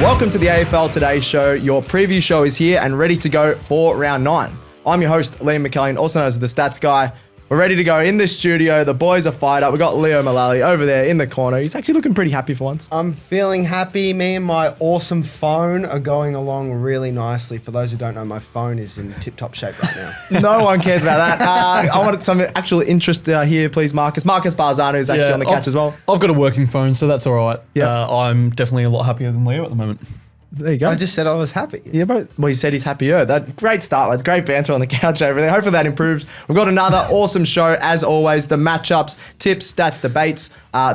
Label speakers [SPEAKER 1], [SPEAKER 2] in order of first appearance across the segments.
[SPEAKER 1] Welcome to the AFL Today Show. Your preview show is here and ready to go for round 9. I'm your host, Liam McAllion, also known as the Stats Guy. We're ready to go in the studio. The boys are fired up. We've got Leo Mullaly over there in the corner. He's actually looking pretty happy for once.
[SPEAKER 2] I'm feeling happy. Me and my awesome phone are going along really nicely. For those who don't know, my phone is in tip-top shape right now.
[SPEAKER 1] No one cares about that. I wanted some actual interest here, please, Marcus. Marcus Bazzano is actually on the couch as well.
[SPEAKER 3] I've got a working phone, so that's all right.
[SPEAKER 1] Yeah.
[SPEAKER 3] I'm definitely a lot happier than Leo at the moment.
[SPEAKER 1] There you go.
[SPEAKER 2] I just said I was happy.
[SPEAKER 1] Yeah, bro. Well, he said he's happier. That great start, lads. Great banter on the couch, everything. Hopefully that improves. We've got another awesome show, as always. The matchups, tips, stats, debates,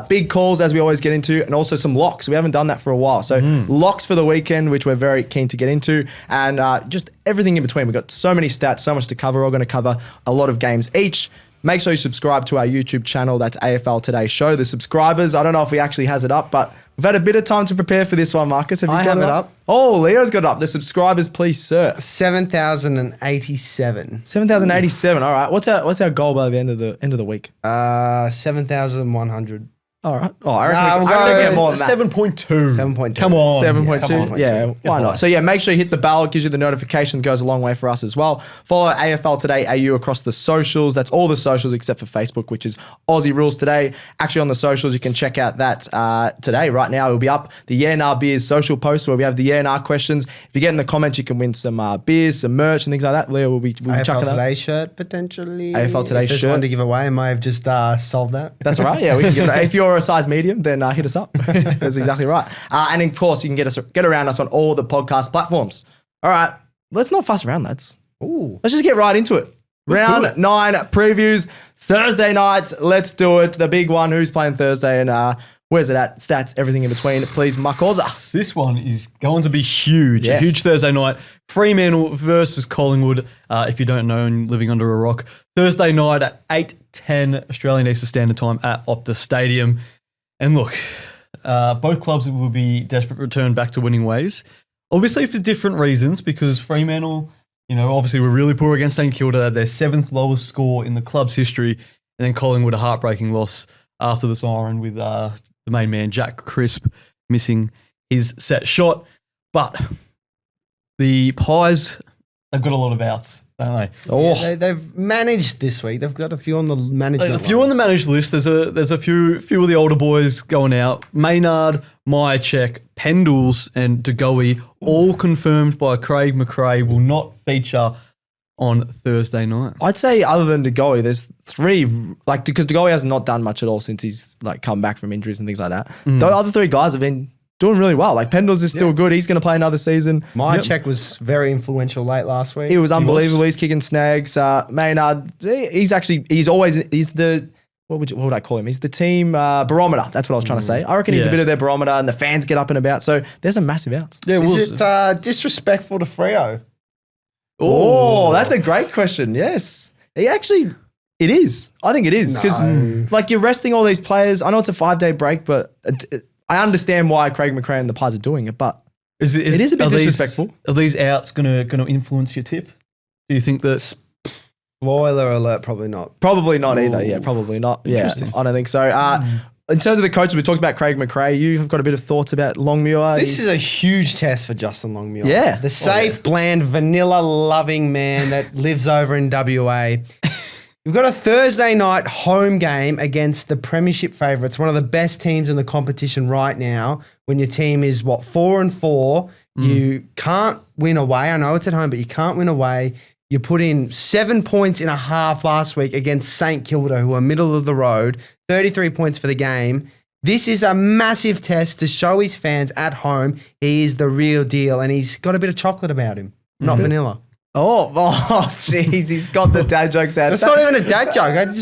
[SPEAKER 1] big calls, as we always get into, and also some locks. We haven't done that for a while. So locks for the weekend, which we're very keen to get into, and just everything in between. We've got so many stats, so much to cover. We're going to cover a lot of games each. Make sure you subscribe to our YouTube channel. That's AFL Today Show. The subscribers, I don't know if he actually has it up, but we've had a bit of time to prepare for this one, Marcus. Have you got it up? Oh, Leo's got it up. The subscribers, please, sir.
[SPEAKER 2] 7,087.
[SPEAKER 1] 7,087. All right. What's our goal by the end of the week?
[SPEAKER 2] 7,100.
[SPEAKER 1] All right. Oh, I reckon we can get more than that.
[SPEAKER 3] 7.2.
[SPEAKER 2] 7.2.
[SPEAKER 3] Come on.
[SPEAKER 1] 7.2. Yeah, why not? So, make sure you hit the bell. It gives you the notification. It goes a long way for us as well. Follow AFL Today AU across the socials. That's all the socials except for Facebook, which is Aussie Rules Today. Actually, on the socials, you can check out that today. Right now, it will be up. The Yeah Nah Beers social post where we have the Yeah Nah questions. If you get in the comments, you can win some beers, some merch, and things like that. Leo will be chucking that.
[SPEAKER 2] AFL Today shirt, potentially.
[SPEAKER 1] AFL Today
[SPEAKER 2] if there's
[SPEAKER 1] shirt.
[SPEAKER 2] one to give away, I might have just solved that.
[SPEAKER 1] That's all right. Yeah, we can give that. If you're a size medium, then hit us up. That's exactly right. And of course, you can get around us on all the podcast platforms. All right, let's not fuss around, lads.
[SPEAKER 2] Ooh.
[SPEAKER 1] Let's just get right into it. Round 9 previews, Thursday night. Let's do it. The big one. Who's playing Thursday and where's it at? Stats, everything in between. Please, Makosa.
[SPEAKER 3] This one is going to be huge.
[SPEAKER 1] Yes.
[SPEAKER 3] A huge Thursday night. Fremantle versus Collingwood. If you don't know and living under a rock. Thursday night at 8:10 Australian Eastern Standard Time at Optus Stadium. And look, both clubs will be desperate to return back to winning ways. Obviously for different reasons, because Fremantle, obviously were really poor against St Kilda. They had their 7th lowest score in the club's history. And then Collingwood, a heartbreaking loss after the siren with the main man, Jack Crisp, missing his set shot. But the Pies, they've got a lot of outs, don't they?
[SPEAKER 2] Yeah, they've managed this week. They've got a few on the management.
[SPEAKER 3] A few on the managed list. There's a few of the older boys going out. Maynard, Myercheck, Pendles, and De Goey, all confirmed by Craig McRae, will not feature on Thursday night.
[SPEAKER 1] I'd say other than De Goey, there's 3, because De Goey has not done much at all since he's come back from injuries and things like that. The other 3 guys have been doing really well. Pendles is still good. He's going to play another season.
[SPEAKER 2] Myercheck was very influential late last week.
[SPEAKER 1] He was unbelievable. He's kicking snags. Maynard, he's the, what would I call him? He's the team barometer. That's what I was trying to say. I reckon he's a bit of their barometer and the fans get up and about. So there's some massive outs.
[SPEAKER 3] Yeah,
[SPEAKER 2] is it disrespectful to Freo?
[SPEAKER 1] Oh, that's a great question. Yes. It is. I think it is. Because you're resting all these players. I know it's a 5-day break, but I understand why Craig McRae and the Pies are doing it, but it is a bit disrespectful.
[SPEAKER 3] Are these outs going to influence your tip? Do you think that?
[SPEAKER 2] Spoiler alert, probably not.
[SPEAKER 1] Probably not either. Yeah, probably not. Yeah, I don't think so. In terms of the coaches, we talked about Craig McRae. You've got a bit of thoughts about Longmuir.
[SPEAKER 2] This is a huge test for Justin Longmuir.
[SPEAKER 1] Yeah.
[SPEAKER 2] The safe, bland, vanilla-loving man that lives over in WA. We've got a Thursday night home game against the premiership favourites, one of the best teams in the competition right now. When your team is, 4-4, you can't win away. I know it's at home, but you can't win away. You put in 7 points in a half last week against St Kilda, who are middle of the road, 33 points for the game. This is a massive test to show his fans at home he is the real deal, and he's got a bit of chocolate about him, not vanilla.
[SPEAKER 1] Oh, jeez, he's got the dad jokes out.
[SPEAKER 2] That's not even a dad joke.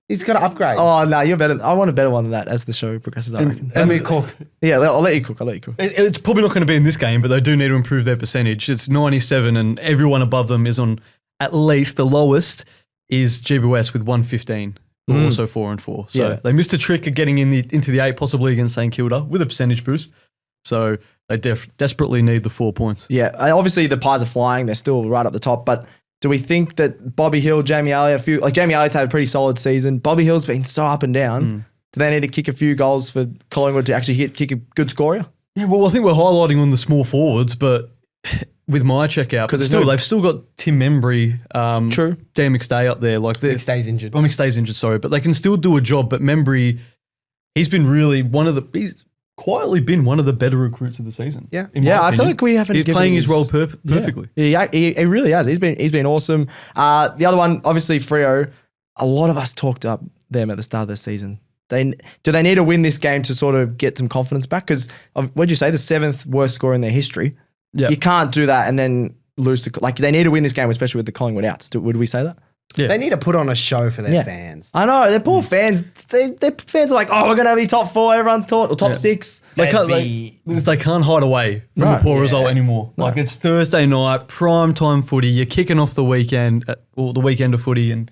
[SPEAKER 2] He's got to upgrade.
[SPEAKER 1] Oh, no, you're better. I want a better one than that as the show progresses, I reckon.
[SPEAKER 2] Let me cook.
[SPEAKER 1] Yeah, I'll let you cook.
[SPEAKER 3] It's probably not going to be in this game, but they do need to improve their percentage. It's 97, and everyone above them is on at least the lowest is GWS with 115. Also 4-4. So they missed a trick of getting into the 8, possibly against St Kilda with a percentage boost. So they desperately need the 4 points.
[SPEAKER 1] Yeah, obviously the Pies are flying. They're still right up the top. But do we think that Bobby Hill, Jamie Elliott, Jamie Elliott's had a pretty solid season. Bobby Hill's been so up and down. Do they need to kick a few goals for Collingwood to actually kick a good scorer?
[SPEAKER 3] Yeah, well, I think we're highlighting on the small forwards, but with my checkout, because they've still got Tim Membry,
[SPEAKER 1] True.
[SPEAKER 3] Dan McStay up there. Like
[SPEAKER 2] McStay's injured.
[SPEAKER 3] Well, McStay's injured, sorry, but they can still do a job. But Membry, he's quietly been one of the better recruits of the season.
[SPEAKER 2] Yeah.
[SPEAKER 1] I feel like we haven't.
[SPEAKER 3] He's playing his role perfectly.
[SPEAKER 1] Yeah, he really has. He's been awesome. The other one, obviously, Freo. A lot of us talked up them at the start of the season. Do they need to win this game to sort of get some confidence back? Because what'd you say, the 7th worst score in their history? Yeah, you can't do that and then lose to they need to win this game, especially with the Collingwood outs. Would we say that?
[SPEAKER 2] Yeah. They need to put on a show for their fans.
[SPEAKER 1] I know, they're poor fans. Their fans are like, oh, we're going to be top 4, everyone's taught, or top 6.
[SPEAKER 3] They can't hide away from the poor result anymore. No. Like, it's Thursday night, prime time footy, you're kicking off the weekend, the weekend of footy, and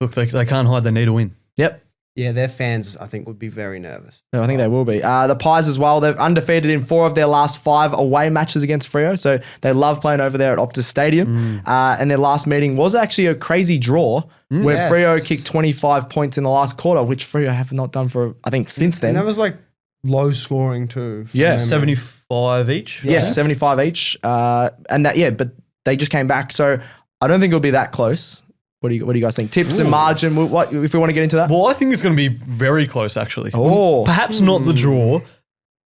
[SPEAKER 3] look, they can't hide, they need to win.
[SPEAKER 1] Yep.
[SPEAKER 2] Yeah, their fans, I think, would be very nervous.
[SPEAKER 1] No, I think they will be. The Pies as well, they're undefeated in 4 of their last 5 away matches against Freo, so they love playing over there at Optus Stadium. And their last meeting was actually a crazy draw where Freo kicked 25 points in the last quarter, which Freo have not done for, I think, since then.
[SPEAKER 2] And that was like low scoring too.
[SPEAKER 1] Yeah.
[SPEAKER 3] 75 each.
[SPEAKER 1] Yes, 75 each. And that, but they just came back, so I don't think it'll be that close. What do you guys think? Tips and margin, what if we want to get into that?
[SPEAKER 3] Well, I think it's going to be very close, actually.
[SPEAKER 1] Oh.
[SPEAKER 3] Perhaps not the draw,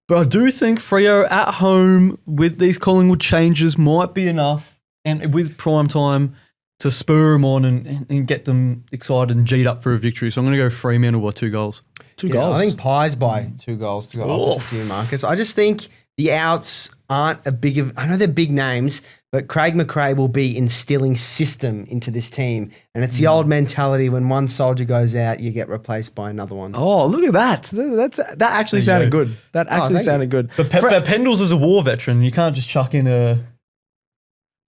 [SPEAKER 3] but I do think Freo at home with these Collingwood changes might be enough, and with prime time to spur them on and get them excited and G'd up for a victory. So I'm going to go Fremantle by 2 goals.
[SPEAKER 1] 2 goals.
[SPEAKER 2] I think Pies by 2 goals to go opposite to you, Marcus. I just think the outs aren't I know they're big names, but Craig McRae will be instilling system into this team. And it's the old mentality, when one soldier goes out, you get replaced by another one.
[SPEAKER 1] Oh, look at that. That actually sounded good. That actually sounded good.
[SPEAKER 3] But Pendles is a war veteran. You can't just chuck in a...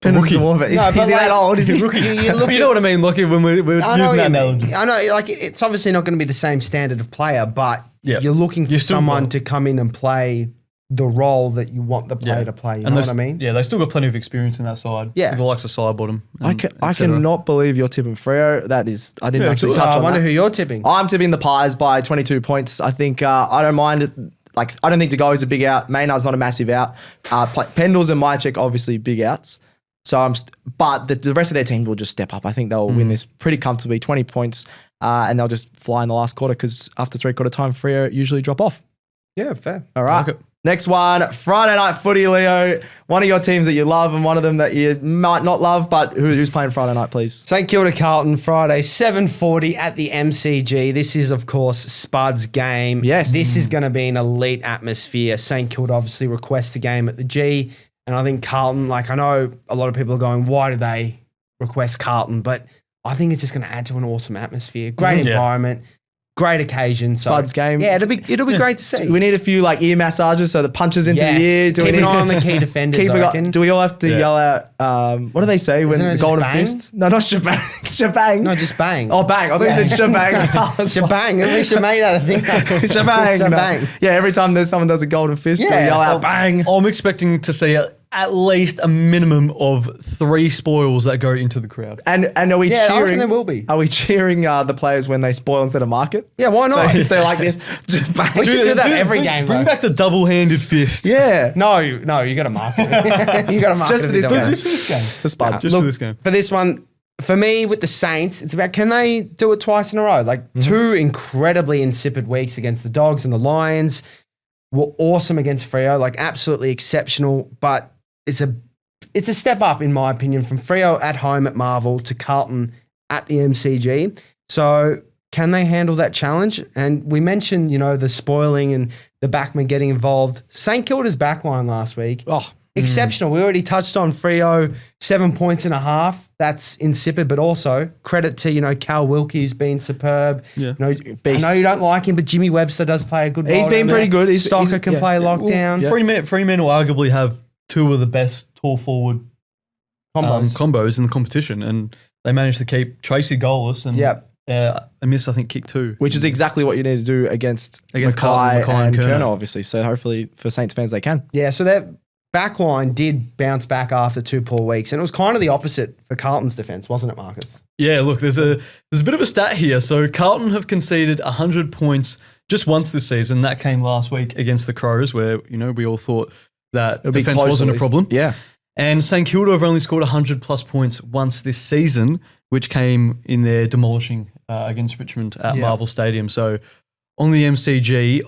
[SPEAKER 1] Pendles is a war veteran. Is he that old? Is he rookie?
[SPEAKER 3] You know what I mean? Look, when we're using that analogy.
[SPEAKER 2] I know, like, it's obviously not going to be the same standard of player, but you're looking for someone to come in and play the role that you want the player to play. You know what I mean?
[SPEAKER 3] Yeah, they've still got plenty of experience in that side. Yeah. With the likes of Sidebottom.
[SPEAKER 1] I cannot believe you're tipping Freo. I didn't actually touch on that.
[SPEAKER 2] I wonder who you're tipping.
[SPEAKER 1] I'm tipping the Pies by 22 points. I think, I don't mind it. Like, I don't think De Goey is a big out. Maynard's not a massive out. Pendles and Mychek, obviously big outs. So but the rest of their team will just step up. I think they'll win this pretty comfortably, 20 points, and they'll just fly in the last quarter, because after 3/4 time, Freo usually drop off.
[SPEAKER 2] Yeah, fair.
[SPEAKER 1] All right. Okay. Next one, Friday night footy, Leo. One of your teams that you love and one of them that you might not love, but who's playing Friday night, please?
[SPEAKER 2] St Kilda Carlton, Friday, 7:40 at the MCG. This is, of course, Spud's game.
[SPEAKER 1] Yes.
[SPEAKER 2] This is going to be an elite atmosphere. St Kilda obviously requests a game at the G, and I think Carlton, like, I know a lot of people are going, why do they request Carlton? But I think it's just going to add to an awesome atmosphere. Great environment. Great occasion. So,
[SPEAKER 1] Spud's game.
[SPEAKER 2] Yeah, it'll be great to see.
[SPEAKER 1] We need a few ear massages, so the punches into the ear.
[SPEAKER 2] Keep an eye on the key defenders, I reckon.
[SPEAKER 1] Do we all have to yell out, what do they say when the golden fist? No, not shebang. Shebang.
[SPEAKER 2] No, just bang.
[SPEAKER 1] Oh, bang. I thought you said shebang.
[SPEAKER 2] Shebang. We should make that, I think.
[SPEAKER 1] Shebang.
[SPEAKER 2] Shebang.
[SPEAKER 1] No. Yeah, every time someone does a golden fist, they yell out bang.
[SPEAKER 3] I'm expecting to see at least a minimum of 3 spoils that go into the crowd.
[SPEAKER 1] And are we cheering?
[SPEAKER 2] I reckon there will be.
[SPEAKER 1] Are we cheering the players when they spoil instead of mark it?
[SPEAKER 2] Yeah, why not?
[SPEAKER 1] So if they're like this, just bang.
[SPEAKER 2] We should do that every game.
[SPEAKER 3] Bring back the double-handed fist.
[SPEAKER 1] Yeah.
[SPEAKER 2] No, you got to mark it. You got to mark
[SPEAKER 1] just
[SPEAKER 2] it.
[SPEAKER 1] For this game.
[SPEAKER 3] Just for this game.
[SPEAKER 1] For Spud.
[SPEAKER 3] Just for this game.
[SPEAKER 2] For this one, for me, with the Saints, it's about, can they do it twice in a row? Like 2 incredibly insipid weeks against the Dogs and the Lions were awesome against Freo, like absolutely exceptional, but it's a step up, in my opinion, from Freo at home at Marvel to Carlton at the MCG. So can they handle that challenge? And we mentioned, the spoiling and the backman getting involved. St Kilda's backline last week, exceptional. We already touched on Freo, 7.5 points. That's insipid, but also credit to, Cal Wilkie, who's been superb.
[SPEAKER 1] Yeah.
[SPEAKER 2] I know you don't like him, but Jimmy Webster does play a good role.
[SPEAKER 1] He's been pretty good.
[SPEAKER 2] Stocker can play lockdown.
[SPEAKER 3] Well, Fremantle arguably have 2 of the best tall forward combos in the competition, and they managed to keep Tracy goalless and Amiss, I think, kick 2.
[SPEAKER 1] Which is exactly what you need to do against Mackay and Kerner, obviously. So hopefully for Saints fans, they can.
[SPEAKER 2] Yeah, so that backline did bounce back after 2 poor weeks, and it was kind of the opposite for Carlton's defence, wasn't it, Marcus?
[SPEAKER 3] Yeah, look, there's a bit of a stat here. So Carlton have conceded 100 points just once this season. That came last week against the Crows, where we all thought that defense wasn't a problem.
[SPEAKER 1] Yeah.
[SPEAKER 3] And St Kilda have only scored 100 plus points once this season, which came in their demolishing against Richmond at Marvel Stadium. So on the MCG,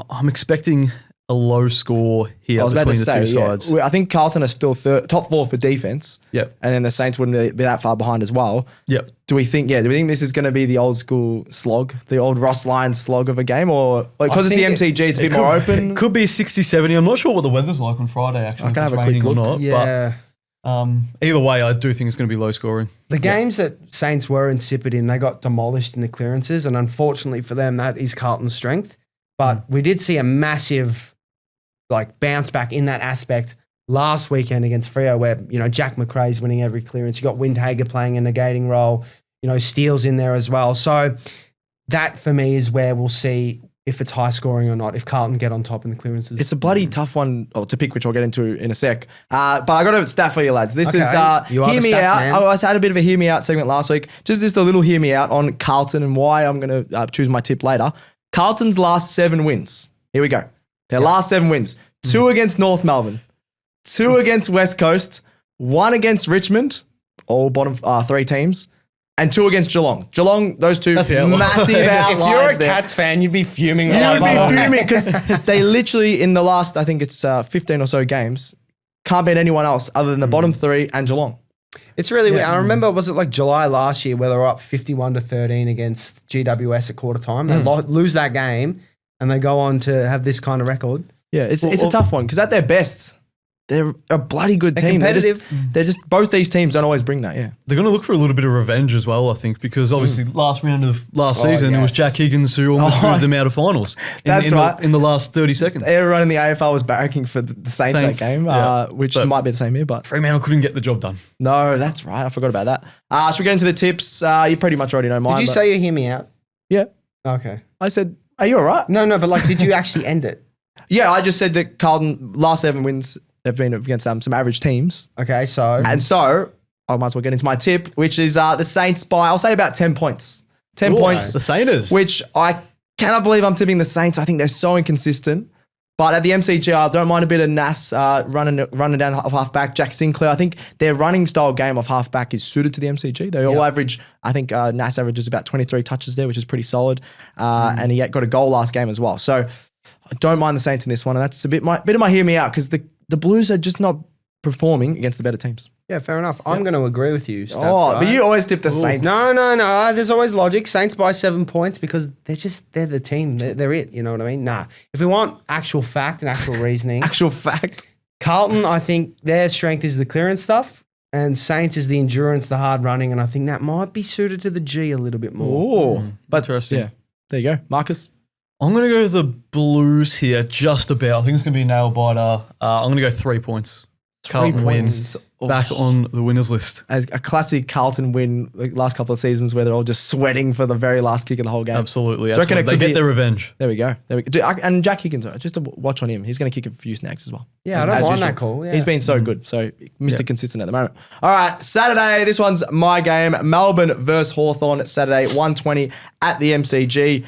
[SPEAKER 3] I'm expecting a low score here between the two sides.
[SPEAKER 1] I think Carlton are still top 4 for defense.
[SPEAKER 3] Yep.
[SPEAKER 1] And then the Saints wouldn't be that far behind as well.
[SPEAKER 3] Yep.
[SPEAKER 1] Do we think this is going to be the old school slog, the old Ross Lyons slog of a game? Or because it's the MCG, it's a bit more open?
[SPEAKER 3] It could be 60-70. I'm not sure what the weather's like on Friday, actually.
[SPEAKER 1] I can have a quick look.
[SPEAKER 3] Or not,
[SPEAKER 2] Yeah.
[SPEAKER 3] But, either way, I do think it's going to be low scoring.
[SPEAKER 2] The games that Saints were insipid in, they got demolished in the clearances. And unfortunately for them, that is Carlton's strength. But we did see a massive bounce back in that aspect last weekend against Freo, where, Jack McRae's winning every clearance. You got Windhager playing a negating role, Steele's in there as well. So that for me is where we'll see if it's high scoring or not, if Carlton get on top in the clearances.
[SPEAKER 1] It's a bloody tough one to pick, which I'll get into in a sec. But I got a stat for you lads. This is hear me out. I had a bit of a hear me out segment last week. Just a little hear me out on Carlton and why I'm going to choose my tip later. Carlton's last 7 wins. Here we go. Their last 7 wins. 2 against North Melbourne, 2 against West Coast, 1 against Richmond, all bottom 3 teams, and 2 against Geelong. Geelong, those two massive outliers.
[SPEAKER 2] If you're a Cats fan, you'd be fuming.
[SPEAKER 1] You'd be fuming because they literally, in the last, I think it's 15 or so games, can't beat anyone else other than the bottom 3 and Geelong.
[SPEAKER 2] It's really weird. I remember, was it like July last year where they were up 51-13 against GWS at quarter time? They lose that game and they go on to have this kind of record.
[SPEAKER 1] Yeah, it's a tough one because at their best, they're a bloody good team.
[SPEAKER 2] Competitive.
[SPEAKER 1] They're just both these teams don't always bring that. Yeah,
[SPEAKER 3] they're going to look for a little bit of revenge as well, I think, because obviously last round of last season it was Jack Higgins who almost moved them out of finals. In the last 30 seconds.
[SPEAKER 1] Everyone in the AFL was barracking for the Saints that game, which might be the same here. But
[SPEAKER 3] Fremantle couldn't get the job done.
[SPEAKER 1] No, that's right. I forgot about that. Should we get into the tips? You pretty much already know mine.
[SPEAKER 2] Did you say you hear me out?
[SPEAKER 1] Yeah.
[SPEAKER 2] Okay.
[SPEAKER 1] I said, are you all right?
[SPEAKER 2] No, but did you actually end it?
[SPEAKER 1] Yeah, I just said that Carlton last 7 wins have been against some average teams.
[SPEAKER 2] Okay, so
[SPEAKER 1] I might as well get into my tip, which is the Saints by I'll say about 10 points. 10 points.
[SPEAKER 3] The Saints.
[SPEAKER 1] Which I cannot believe I'm tipping the Saints. I think they're so inconsistent. But at the MCG, I don't mind a bit of Nas running down off halfback. Jack Sinclair, I think their running style game of halfback is suited to the MCG. They all average, I think Nas averages about 23 touches there, which is pretty solid. And he got a goal last game as well. So I don't mind the Saints in this one. And that's a bit of my hear me out because the Blues are just not performing against the better teams.
[SPEAKER 2] Yeah, fair enough. I'm going to agree with you, Stats Guy.
[SPEAKER 1] But you always tip the Saints.
[SPEAKER 2] No. There's always logic. Saints by 7 points because they're the team. They're it. You know what I mean? Nah. If we want actual fact and actual reasoning.
[SPEAKER 1] Actual fact.
[SPEAKER 2] Carlton, I think their strength is the clearance stuff. And Saints is the endurance, the hard running. And I think that might be suited to the G a little bit more.
[SPEAKER 1] Oh, but
[SPEAKER 3] interesting.
[SPEAKER 1] Yeah. There you go. Marcus?
[SPEAKER 3] I'm going to go the Blues here just about. I think it's going to be a nail biter. I'm going to go 3 points. Carlton wins. Back on the winners list.
[SPEAKER 1] A classic Carlton win the last couple of seasons where they're all just sweating for the very last kick of the whole game.
[SPEAKER 3] Absolutely.
[SPEAKER 1] They
[SPEAKER 3] get their revenge.
[SPEAKER 1] There we go. And Jack Higgins, just to watch on him, he's going to kick a few snags as well.
[SPEAKER 2] Yeah, I don't mind that call. Yeah.
[SPEAKER 1] He's been so good. So Mr. Consistent at the moment. All right, Saturday. This one's my game. Melbourne versus Hawthorn. Saturday, 1:20 at the MCG.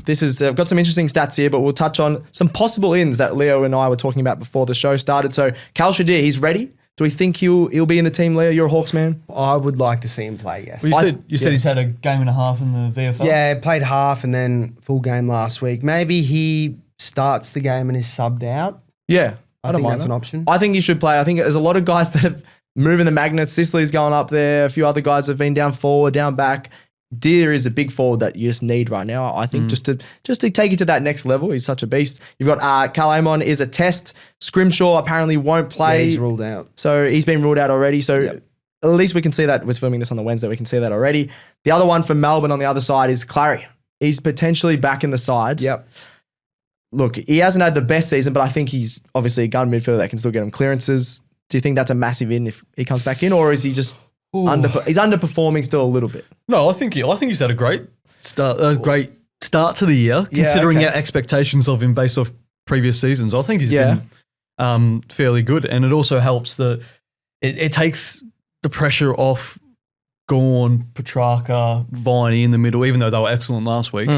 [SPEAKER 1] This is I've got some interesting stats here, but we'll touch on some possible ins that Leo and I were talking about before the show started. So Cal Shadir, he's ready. Do we think he'll be in the team, Leo? You're a Hawks man.
[SPEAKER 2] I would like to see him play, yes.
[SPEAKER 3] Well, you said he's had a game and a half in the VFL?
[SPEAKER 2] Yeah, played half and then full game last week. Maybe he starts the game and is subbed out.
[SPEAKER 1] Yeah,
[SPEAKER 2] I think that's an option.
[SPEAKER 1] I think he should play. I think there's a lot of guys that have moving the magnets. Sicily's going up there. A few other guys have been down forward, down back. Deer is a big forward that you just need right now. I think just to take it to that next level. He's such a beast. You've got Cal Amon is a test. Scrimshaw apparently won't play.
[SPEAKER 2] Yeah, he's ruled out.
[SPEAKER 1] So he's been ruled out already. So at least we can see that. We're filming this on the Wednesday. We can see that already. The other one for Melbourne on the other side is Clary. He's potentially back in the side.
[SPEAKER 2] Yep.
[SPEAKER 1] Look, he hasn't had the best season, but I think he's obviously a gun midfielder that can still get him clearances. Do you think that's a massive in if he comes back in, or is he just he's underperforming still a little bit?
[SPEAKER 3] No, I think he's had a great start to the year, considering our expectations of him based off previous seasons. I think he's been fairly good, and it also helps that it takes the pressure off Gawn, Petrarca, Viney in the middle, even though they were excellent last week.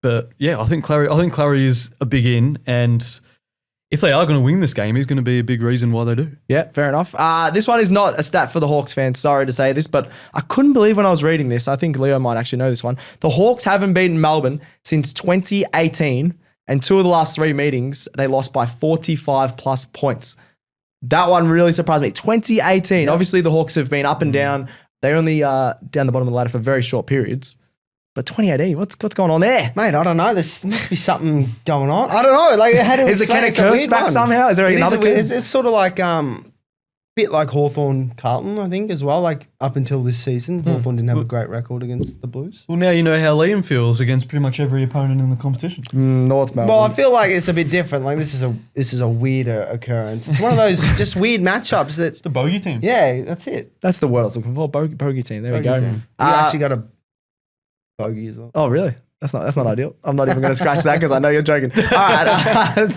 [SPEAKER 3] But yeah, I think Clary is a big in, and if they are going to win this game, he's going to be a big reason why they do.
[SPEAKER 1] Yeah, fair enough. This one is not a stat for the Hawks fans. Sorry to say this, but I couldn't believe when I was reading this. I think Leo might actually know this one. The Hawks haven't beaten Melbourne since 2018, and 2 of the last 3 meetings, they lost by 45 plus points. That one really surprised me. 2018.
[SPEAKER 2] Yeah.
[SPEAKER 1] Obviously, the Hawks have been up and down. They're only down the bottom of the ladder for very short periods. But 2018, what's going on there?
[SPEAKER 2] Mate, I don't know. There must be something going on. I don't know. Like, how do we
[SPEAKER 1] Is the
[SPEAKER 2] explain it?
[SPEAKER 1] Kennet
[SPEAKER 2] It's a
[SPEAKER 1] curse
[SPEAKER 2] weird
[SPEAKER 1] back
[SPEAKER 2] one.
[SPEAKER 1] somehow? Is there
[SPEAKER 2] It
[SPEAKER 1] another
[SPEAKER 2] is a weird-
[SPEAKER 1] curse?
[SPEAKER 2] It's sort of like bit like Hawthorn Carlton, I think, as well. Like up until this season, Hawthorn didn't have a great record against the Blues.
[SPEAKER 3] Well, now you know how Liam feels against pretty much every opponent in the competition.
[SPEAKER 1] North Melbourne.
[SPEAKER 2] Well, I feel like it's a bit different. Like this is a weirder occurrence. It's one of those just weird matchups that.
[SPEAKER 3] The bogey team.
[SPEAKER 2] Yeah, that's it.
[SPEAKER 1] That's the word I was looking for. Bogey team. There we go.
[SPEAKER 2] Bogey team. You actually got a bogey as well.
[SPEAKER 1] Oh, really? That's not ideal. I'm not even going to scratch that because I know you're joking. All right.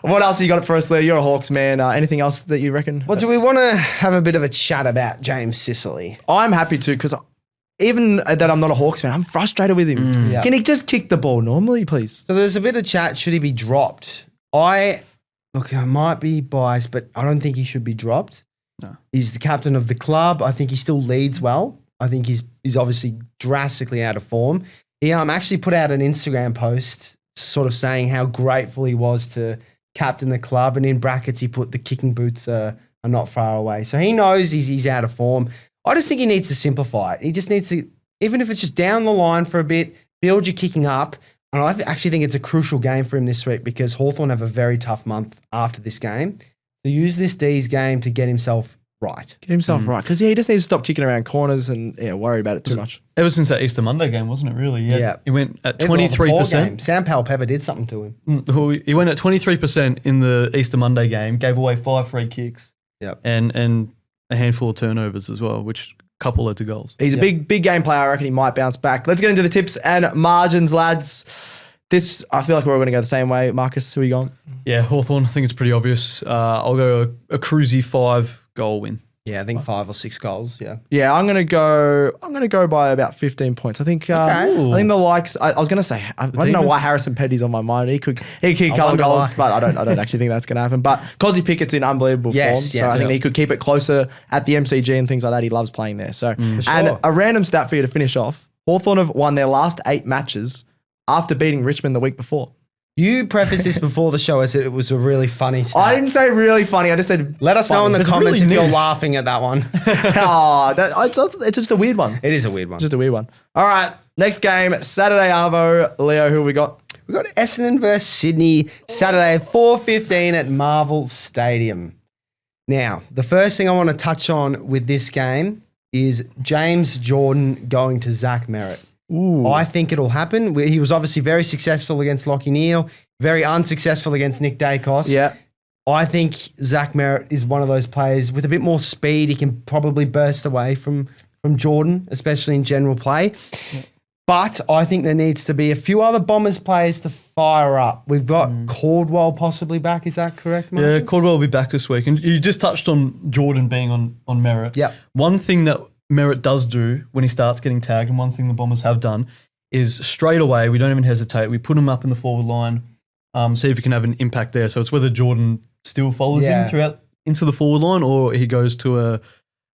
[SPEAKER 1] What else you got for us, Leo? You're a Hawks man. Anything else that you reckon?
[SPEAKER 2] Well, do we want to have a bit of a chat about James Sicily?
[SPEAKER 1] I'm happy to because even that I'm not a Hawks fan, I'm frustrated with him.
[SPEAKER 2] Yeah.
[SPEAKER 1] Can he just kick the ball normally, please?
[SPEAKER 2] So there's a bit of chat. Should he be dropped? I might be biased, but I don't think he should be dropped.
[SPEAKER 3] No.
[SPEAKER 2] He's the captain of the club. I think he still leads well. I think he's obviously drastically out of form. He actually put out an Instagram post sort of saying how grateful he was to captain the club. And in brackets, he put the kicking boots are not far away. So he knows he's out of form. I just think he needs to simplify it. He just needs to, even if it's just down the line for a bit, build your kicking up. And I actually think it's a crucial game for him this week because Hawthorn have a very tough month after this game. So use this D's game to get himself right.
[SPEAKER 1] Get himself right. Because he just needs to stop kicking around corners and worry about it too much.
[SPEAKER 3] Ever since that Easter Monday game, wasn't it really?
[SPEAKER 2] Yeah.
[SPEAKER 3] He went at
[SPEAKER 2] Even like the Paul
[SPEAKER 3] 23%.
[SPEAKER 2] game, Sam Powell-Pepper did something to him.
[SPEAKER 3] He went at 23% in the Easter Monday game, gave away 5 free kicks.
[SPEAKER 2] Yep.
[SPEAKER 3] And a handful of turnovers as well, which couple led to goals.
[SPEAKER 1] He's a big game player. I reckon he might bounce back. Let's get into the tips and margins, lads. This, I feel like we're all going to go the same way. Marcus, who are you going?
[SPEAKER 3] Yeah, Hawthorn, I think it's pretty obvious. I'll go a cruisy 5-goal win.
[SPEAKER 2] Yeah, I think 5 or 6 goals. Yeah.
[SPEAKER 1] Yeah, I'm gonna go by about 15 points. I think I think the likes. I was gonna say I don't know why Harrison Petty's on my mind. He could a couple
[SPEAKER 2] wonder
[SPEAKER 1] goals,
[SPEAKER 2] why.
[SPEAKER 1] but I don't actually think that's gonna happen. But Cozzy Pickett's in unbelievable form, so I think he could keep it closer at the MCG and things like that. He loves playing there. So and a random stat for you to finish off: Hawthorn have won their last 8 matches after beating Richmond the week before.
[SPEAKER 2] You prefaced this before the show as it was a really funny stat.
[SPEAKER 1] I didn't say really funny. I just said
[SPEAKER 2] Let us know in the
[SPEAKER 3] It's
[SPEAKER 2] comments
[SPEAKER 3] really
[SPEAKER 2] if you're
[SPEAKER 3] neat.
[SPEAKER 2] laughing at that one.
[SPEAKER 1] it's just a weird one.
[SPEAKER 2] It is a weird one.
[SPEAKER 1] Just a weird one. All right, next game Saturday Arvo. Leo, who we got?
[SPEAKER 2] We've got Essendon versus Sydney, Saturday, 4:15 at Marvel Stadium. Now, the first thing I want to touch on with this game is James Jordan going to Zach Merritt.
[SPEAKER 1] Ooh.
[SPEAKER 2] I think it'll happen. He was obviously very successful against Lachie Neale, very unsuccessful against Nick Dacos.
[SPEAKER 1] Yeah.
[SPEAKER 2] I think Zach Merritt is one of those players with a bit more speed. He can probably burst away from Jordan, especially in general play. Yeah. But I think there needs to be a few other Bombers players to fire up. We've got Caldwell possibly back. Is that correct, Marcus?
[SPEAKER 3] Yeah, Caldwell will be back this week. And you just touched on Jordan being on Merritt.
[SPEAKER 2] Yep.
[SPEAKER 3] One thing that Merritt does do when he starts getting tagged, and one thing the Bombers have done, is straight away, we don't even hesitate. We put him up in the forward line, see if he can have an impact there. So it's whether Jordan still follows him throughout into the forward line or he goes to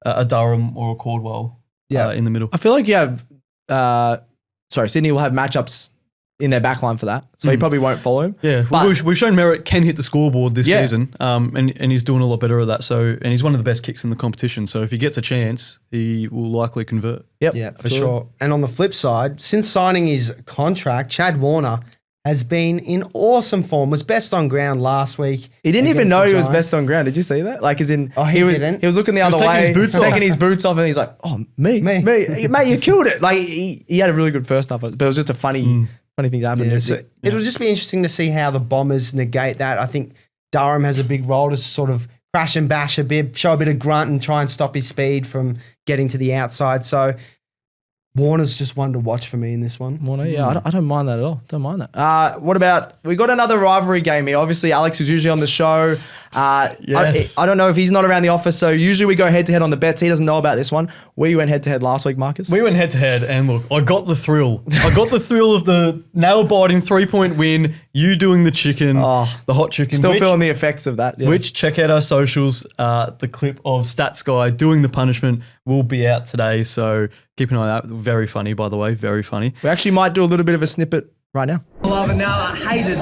[SPEAKER 3] a Durham or a Caldwell in the middle.
[SPEAKER 1] I feel like you have, Sydney will have matchups in their backline for that. So he probably won't follow him.
[SPEAKER 3] Yeah,
[SPEAKER 1] But-
[SPEAKER 3] we've shown Merritt can hit the scoreboard this
[SPEAKER 1] Yeah.
[SPEAKER 3] season, and he's doing a lot better at that. So, and he's one of the best kicks in the competition. So if he gets a chance, he will likely convert.
[SPEAKER 1] Yep.
[SPEAKER 2] Yeah, for
[SPEAKER 1] absolutely.
[SPEAKER 2] sure. And on the flip side, since signing his contract, Chad Warner has been in awesome form. Was best on ground last week.
[SPEAKER 1] He didn't even
[SPEAKER 2] against
[SPEAKER 1] know
[SPEAKER 2] the
[SPEAKER 1] he was
[SPEAKER 2] Giants.
[SPEAKER 1] best on ground. Did you see that? Like, as in,
[SPEAKER 2] Oh, he
[SPEAKER 1] was,
[SPEAKER 2] didn't?
[SPEAKER 1] He was looking the other
[SPEAKER 3] taking
[SPEAKER 1] way,
[SPEAKER 3] his boots off.
[SPEAKER 1] taking his boots off, and he's like, "Oh, me, mate, you killed it!" Like, he had a really good first half, but it was just a funny thing that happened.
[SPEAKER 2] Yeah, so it'll just be interesting to see how the Bombers negate that. I think Durham has a big role to sort of crash and bash a bit, show a bit of grunt and try and stop his speed from getting to the outside. So Warner's just one to watch for me in this one.
[SPEAKER 1] Warner, yeah, I don't mind that at all. Don't mind that. What about, we got another rivalry game here. Obviously, Alex is usually on the show.
[SPEAKER 3] Yes.
[SPEAKER 1] I don't know if he's not around the office, so usually we go head-to-head on the bets. He doesn't know about this one. We went head-to-head last week, Marcus.
[SPEAKER 3] We went head-to-head, and look, I got the thrill. I got the thrill of the nail-biting 3-point win, you doing the chicken, the hot chicken.
[SPEAKER 1] Still feeling the effects of that. Yeah.
[SPEAKER 3] Which, check out our socials. The clip of Stats Guy doing the punishment will be out today, so keep an eye out. Very funny, by the way. Very funny.
[SPEAKER 1] We actually might do a little bit of a snippet right now.
[SPEAKER 4] I love it now. I hated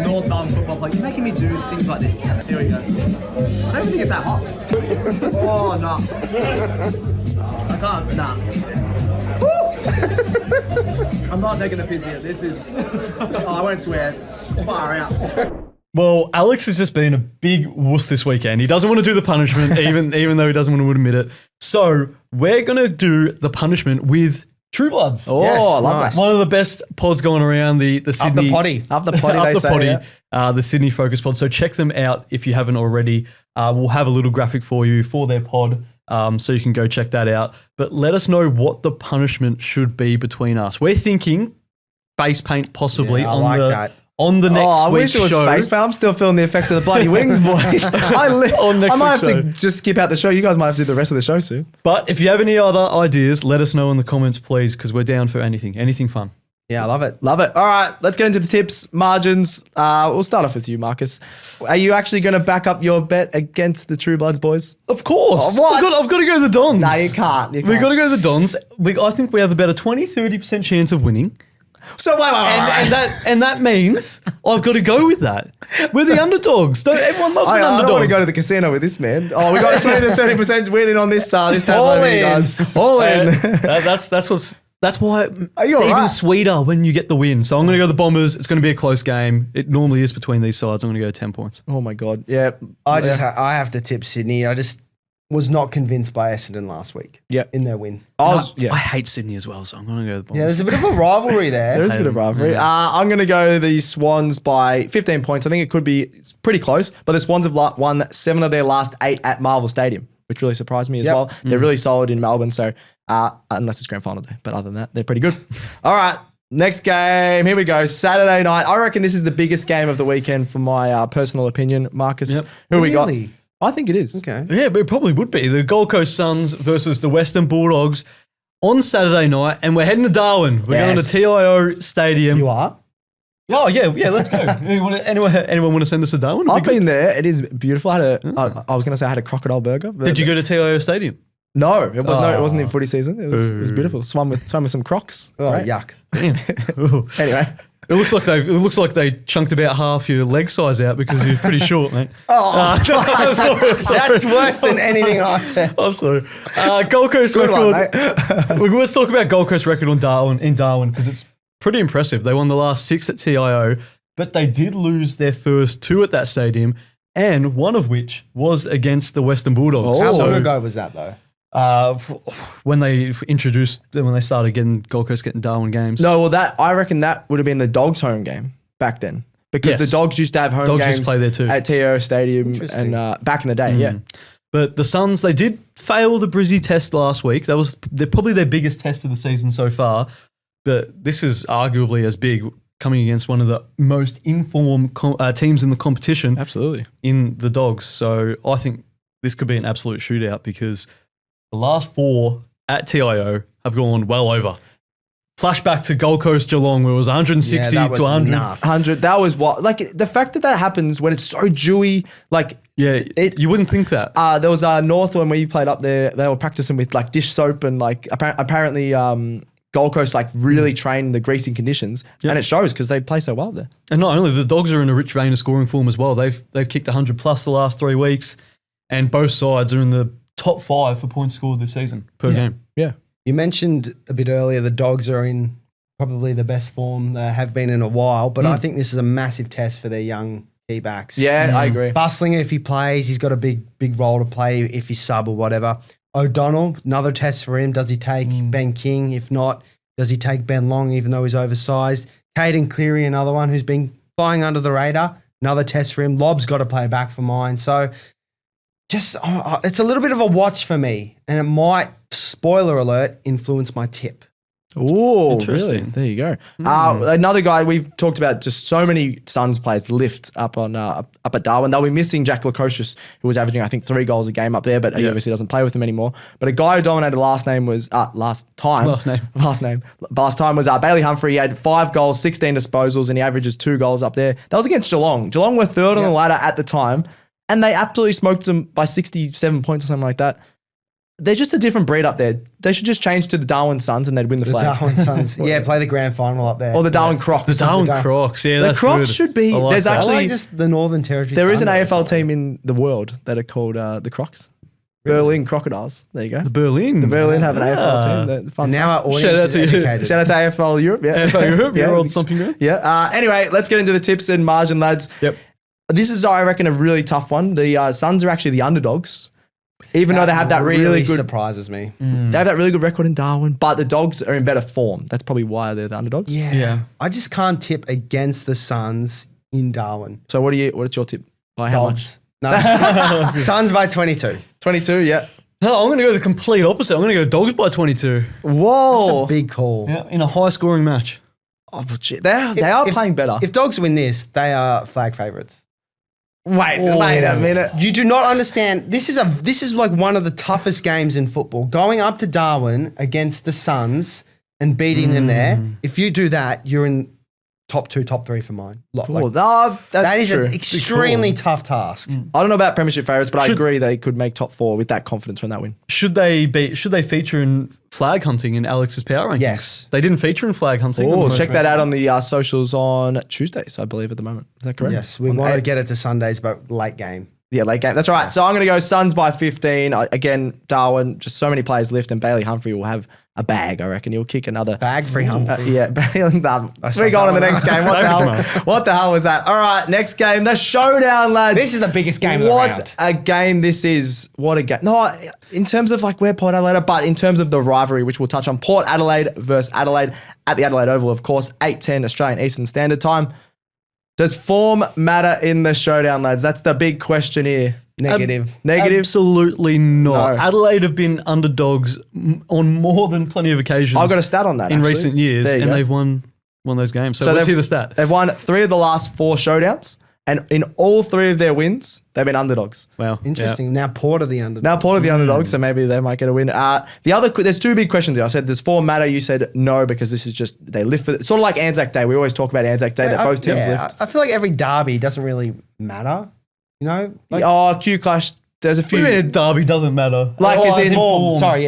[SPEAKER 4] North Melbourne football play. You're making me do things like this. Here we go. I don't think it's that hot. Oh, no. I can't. Nah. I'm not taking the piss here. This is... Oh, I won't swear. Far out.
[SPEAKER 3] Well, Alex has just been a big wuss this weekend. He doesn't want to do the punishment, even though he doesn't want to admit it. So we're going to do the punishment with True Bloods.
[SPEAKER 1] Oh,
[SPEAKER 2] Yes,
[SPEAKER 1] I love
[SPEAKER 2] nice.
[SPEAKER 1] that.
[SPEAKER 3] One of the best pods going around, the Sydney...
[SPEAKER 1] Up the potty,
[SPEAKER 3] Up
[SPEAKER 1] they
[SPEAKER 3] the
[SPEAKER 1] say.
[SPEAKER 3] potty,
[SPEAKER 1] Yeah.
[SPEAKER 3] the Sydney Focus pod. So check them out if you haven't already. We'll have a little graphic for you for their pod, so you can go check that out. But let us know what the punishment should be between us. We're thinking face paint possibly
[SPEAKER 2] Yeah, I
[SPEAKER 3] on
[SPEAKER 2] like
[SPEAKER 3] the
[SPEAKER 2] that.
[SPEAKER 3] on the next
[SPEAKER 1] I
[SPEAKER 3] week's
[SPEAKER 1] wish it was
[SPEAKER 3] show.
[SPEAKER 1] face paint. I'm still feeling the effects of the bloody wings, boys.
[SPEAKER 3] On next
[SPEAKER 1] I might have
[SPEAKER 3] week's
[SPEAKER 1] to just skip out the show. You guys might have to do the rest of the show soon.
[SPEAKER 3] But if you have any other ideas, let us know in the comments, please, because we're down for anything fun.
[SPEAKER 2] Yeah, I love it.
[SPEAKER 1] Love it. All right, let's get into the tips, margins. We'll start off with you, Marcus. Are you actually going to back up your bet against the True Bloods, boys?
[SPEAKER 3] Of course.
[SPEAKER 1] Oh, what?
[SPEAKER 3] I've got to go the Dons.
[SPEAKER 1] No, you can't.
[SPEAKER 3] We've got to go the Dons. I think we have about a 20-30% chance of winning.
[SPEAKER 1] So wait.
[SPEAKER 3] And that means I've got to go with that. We're the underdogs. Everyone loves an
[SPEAKER 1] I
[SPEAKER 3] underdog.
[SPEAKER 1] don't want to go to the casino with this man. Oh, we got a 20 to 30% winning on this time,
[SPEAKER 2] All
[SPEAKER 1] over
[SPEAKER 2] in.
[SPEAKER 1] here, guys. All in.
[SPEAKER 3] That's why
[SPEAKER 1] Are you
[SPEAKER 3] it's
[SPEAKER 1] all
[SPEAKER 3] even
[SPEAKER 1] right?
[SPEAKER 3] sweeter when you get the win. So I'm going to go the Bombers. It's going to be a close game. It normally is between these sides. I'm going to go 10 points.
[SPEAKER 1] Oh my God. Yeah.
[SPEAKER 2] I have to tip Sydney. I just was not convinced by Essendon last week.
[SPEAKER 1] Yeah.
[SPEAKER 2] In their win.
[SPEAKER 3] I hate Sydney as well, so I'm going to go the Bombers.
[SPEAKER 2] Yeah, there's a bit of a rivalry there.
[SPEAKER 1] There is a bit of rivalry. I'm going to go the Swans by 15 points. I think it could be pretty close, but the Swans have won 7 of their last 8 at Marvel Stadium, which really surprised me as well. They're really solid in Melbourne, so unless it's grand final day. But other than that, they're pretty good. All right, next game. Here we go. Saturday night. I reckon this is the biggest game of the weekend for my personal opinion. Marcus,
[SPEAKER 3] Yep.
[SPEAKER 1] who we got?
[SPEAKER 2] Really?
[SPEAKER 1] I think it is.
[SPEAKER 2] Okay.
[SPEAKER 3] Yeah, but it probably would be. The Gold Coast Suns versus the Western Bulldogs on Saturday night, and we're heading to Darwin. We're going to
[SPEAKER 2] Yes.
[SPEAKER 3] TIO Stadium.
[SPEAKER 2] You are?
[SPEAKER 3] Oh, yeah, let's go. Anyone want to send us to Darwin? It'd
[SPEAKER 1] I've
[SPEAKER 3] be good.
[SPEAKER 1] been there. It is beautiful. I was going to say I had a crocodile burger.
[SPEAKER 3] Did you go to TIO Stadium?
[SPEAKER 1] No, it wasn't in footy season. It was beautiful. Swam with some Crocs.
[SPEAKER 2] Oh,
[SPEAKER 1] Great.
[SPEAKER 2] yuck.
[SPEAKER 3] Damn. Ooh.
[SPEAKER 1] Anyway.
[SPEAKER 3] It looks like they chunked about half your leg size out because you're pretty short, mate.
[SPEAKER 2] Oh,
[SPEAKER 3] I'm sorry.
[SPEAKER 2] that's worse than anything I've said.
[SPEAKER 3] I'm sorry. Gold Coast
[SPEAKER 1] Good one,
[SPEAKER 3] record. Let's talk about Gold Coast record in Darwin because it's pretty impressive. They won the last 6 at TIO, but they did lose their first 2 at that stadium, and one of which was against the Western Bulldogs.
[SPEAKER 2] How
[SPEAKER 3] So,
[SPEAKER 2] long ago was that, though?
[SPEAKER 3] when they started getting Gold Coast getting Darwin games.
[SPEAKER 1] No, well, I reckon that would have been the Dogs' home game back then. Because
[SPEAKER 3] Yes.
[SPEAKER 1] the Dogs used to have home
[SPEAKER 3] Dogs used
[SPEAKER 1] games
[SPEAKER 3] to play there too.
[SPEAKER 1] at TO Stadium
[SPEAKER 2] Interesting.
[SPEAKER 1] and back in the day, yeah.
[SPEAKER 3] But the Suns, they did fail the Brizzy test last week. That was probably their biggest test of the season so far. But this is arguably as big, coming against one of the most informed teams in the competition
[SPEAKER 1] Absolutely.
[SPEAKER 3] in the Dogs. So I think this could be an absolute shootout because the last 4 at TIO have gone well over. Flashback to Gold Coast Geelong where it was 160
[SPEAKER 2] that was
[SPEAKER 3] to 100.
[SPEAKER 2] nuts.
[SPEAKER 1] 100, that was what, like the fact that happens when it's so dewy, like
[SPEAKER 3] Yeah, you wouldn't think that.
[SPEAKER 1] there was Northland where you played up there, they were practicing with like dish soap and like apparently Gold Coast like really trained the greasing conditions and it shows because they play so well there.
[SPEAKER 3] And not only, the Dogs are in a rich vein of scoring form as well. They've kicked 100 plus the last 3 weeks and both sides are in the top 5 for points scored this season per game.
[SPEAKER 1] Yeah.
[SPEAKER 2] You mentioned a bit earlier the Dogs are in probably the best form they have been in a while, but I think this is a massive test for their young key backs.
[SPEAKER 1] Yeah, I agree.
[SPEAKER 2] Bustling, if he plays, he's got a big role to play if he's sub or whatever. O'Donnell, another test for him. Does he take Ben King? If not, does he take Ben Long even though he's oversized? Caden Cleary, another one who's been flying under the radar. Another test for him. Lob's got to play back for mine. So just it's a little bit of a watch for me and it might, spoiler alert, influence my tip.
[SPEAKER 1] Oh, really?
[SPEAKER 3] Interesting.
[SPEAKER 1] There you go. Another guy we've talked about, just so many Suns players lift up at Darwin. They'll be missing Jack Lukosius, who was averaging, I think, 3 goals a game up there, but he obviously doesn't play with them anymore. But a guy who dominated last time was Bailey Humphrey. He had 5 goals, 16 disposals, and he averages 2 goals up there. That was against Geelong. Geelong were third on the ladder at the time, and they absolutely smoked them by 67 points or something like that. They're just a different breed up there. They should just change to the Darwin Suns and they'd win the flag.
[SPEAKER 2] Darwin Suns. Yeah, play the grand final up there.
[SPEAKER 1] Or the Darwin Crocs.
[SPEAKER 3] The Darwin Crocs, yeah, that's
[SPEAKER 1] The Crocs
[SPEAKER 3] good.
[SPEAKER 1] should be.
[SPEAKER 3] I like
[SPEAKER 1] There's
[SPEAKER 3] that.
[SPEAKER 1] actually
[SPEAKER 2] I like just the Northern Territory.
[SPEAKER 1] there is an
[SPEAKER 2] Thunder or
[SPEAKER 1] AFL
[SPEAKER 2] something.
[SPEAKER 1] team in the world that are called the Crocs. Berlin Crocodiles. There you go.
[SPEAKER 3] The Berlin.
[SPEAKER 1] The Berlin have an AFL team. They're fun.
[SPEAKER 2] And now our
[SPEAKER 3] Shout
[SPEAKER 2] audience
[SPEAKER 3] out
[SPEAKER 2] is
[SPEAKER 3] to you.
[SPEAKER 2] educated.
[SPEAKER 1] Shout out to AFL Europe. Yeah.
[SPEAKER 3] AFL Europe,
[SPEAKER 1] yeah.
[SPEAKER 3] your old stomping ground.
[SPEAKER 1] Yeah. Anyway, let's get into the tips and margin, lads.
[SPEAKER 3] Yep.
[SPEAKER 1] This is, I reckon, a really tough one. The Suns are actually the underdogs. Even though they have that really good,
[SPEAKER 2] surprises me.
[SPEAKER 1] they have that really good record in Darwin, but the Dogs are in better form. That's probably why they're the underdogs.
[SPEAKER 3] Yeah.
[SPEAKER 2] I just can't tip against the Suns in Darwin.
[SPEAKER 1] So what's your tip? By how much?
[SPEAKER 2] Dogs. No, Suns by 22.
[SPEAKER 1] 22. Yeah.
[SPEAKER 3] No, I'm going to go the complete opposite. I'm going to go Dogs by 22.
[SPEAKER 1] Whoa.
[SPEAKER 2] Big call.
[SPEAKER 3] Yeah, in a high-scoring match.
[SPEAKER 1] Oh, shit. They are playing better.
[SPEAKER 2] If Dogs win this, they are flag favourites.
[SPEAKER 1] Wait a minute.
[SPEAKER 2] You do not understand. This is like one of the toughest games in football. Going up to Darwin against the Suns and beating them there. If you do that, you're in top 2, top 3 for mine.
[SPEAKER 1] That's
[SPEAKER 2] That is
[SPEAKER 1] true.
[SPEAKER 2] an extremely tough task.
[SPEAKER 1] I don't know about premiership favourites, but I agree they could make top 4 with that confidence from that win.
[SPEAKER 3] Should they feature in flag hunting in Alex's power rankings?
[SPEAKER 2] Yes.
[SPEAKER 3] They didn't feature in flag hunting.
[SPEAKER 1] Oh, check that out on the socials on Tuesdays, I believe, at the moment. Is that correct?
[SPEAKER 2] Yes, we want to get it to Sundays, but late game.
[SPEAKER 1] Yeah, late game. That's all right. So I'm going to go Suns by 15. Again, Darwin, just so many players lift, and Bailey Humphrey will have a bag, I reckon. He'll kick another.
[SPEAKER 2] Bag free Humphrey.
[SPEAKER 1] Yeah, Bailey. We're going on the next game. What the hell? What the hell was that? All right, next game, the Showdown, lads.
[SPEAKER 2] This is the biggest game of the round.
[SPEAKER 1] What a game this is. What a game. No, in terms of like where Port Adelaide are, but in terms of the rivalry, which we'll touch on, Port Adelaide versus Adelaide at the Adelaide Oval, of course, 8:10 Australian Eastern Standard Time. Does form matter in the Showdown, lads? That's the big question here.
[SPEAKER 2] Negative.
[SPEAKER 1] Negative?
[SPEAKER 3] Absolutely not.
[SPEAKER 1] No.
[SPEAKER 3] Adelaide have been underdogs on more than plenty of occasions.
[SPEAKER 1] I've got a stat on that,
[SPEAKER 3] in
[SPEAKER 1] actually.
[SPEAKER 3] recent years,
[SPEAKER 1] There you
[SPEAKER 3] and
[SPEAKER 1] go.
[SPEAKER 3] they've won those games. So let's
[SPEAKER 1] they've-
[SPEAKER 3] hear the stat.
[SPEAKER 1] They've won 3 of the last 4 Showdowns, and in all 3 of their wins, they've been underdogs.
[SPEAKER 3] Wow,
[SPEAKER 2] Interesting. Now Port are the underdog.
[SPEAKER 1] Now Port are the underdogs, so maybe they might get a win. There's 2 big questions here. I said, does form matter? You said no, because this is just, they lift for it. Sort of like Anzac Day. We always talk about Anzac Day, that both teams lift.
[SPEAKER 2] I feel like every derby doesn't really matter. You know? Like,
[SPEAKER 1] Q Clash, there's a
[SPEAKER 3] What
[SPEAKER 1] few.
[SPEAKER 3] do you mean a derby doesn't matter?
[SPEAKER 1] Like, is it
[SPEAKER 2] form. Sorry.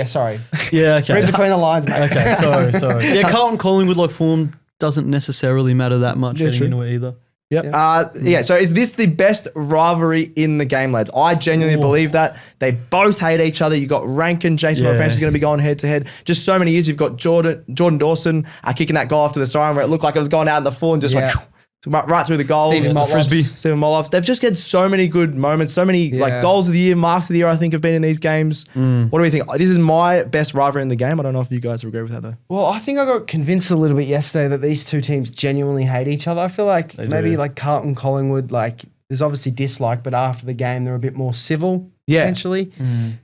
[SPEAKER 3] Yeah, okay.
[SPEAKER 2] Read between the lines, mate.
[SPEAKER 3] Okay, sorry. Yeah, Carlton Collingwood, like, form doesn't necessarily matter that much
[SPEAKER 1] Yeah,
[SPEAKER 3] heading
[SPEAKER 1] true.
[SPEAKER 3] into it either.
[SPEAKER 1] Yep. So is this the best rivalry in the game, lads? I genuinely believe that. They both hate each other. You got Rankin, Jason Francis is going to be going head to head. Just so many years. You've got Jordan Dawson kicking that goal after the siren where it looked like it was going out in the full and just
[SPEAKER 2] Yeah.
[SPEAKER 1] right through the goals.
[SPEAKER 2] Stephen Motlop.
[SPEAKER 3] Frisbee.
[SPEAKER 1] Stephen Moloff. They've just had so many good moments, so many like goals of the year, marks of the year, I think, have been in these games. What do we think? This is my best rivalry in the game. I don't know if you guys agree with that, though.
[SPEAKER 2] Well, I think I got convinced a little bit yesterday that these 2 teams genuinely hate each other. I feel like maybe
[SPEAKER 3] do.
[SPEAKER 2] like Carlton, Collingwood, like there's obviously dislike, but after the game they're a bit more civil.
[SPEAKER 1] Yeah.
[SPEAKER 2] Potentially.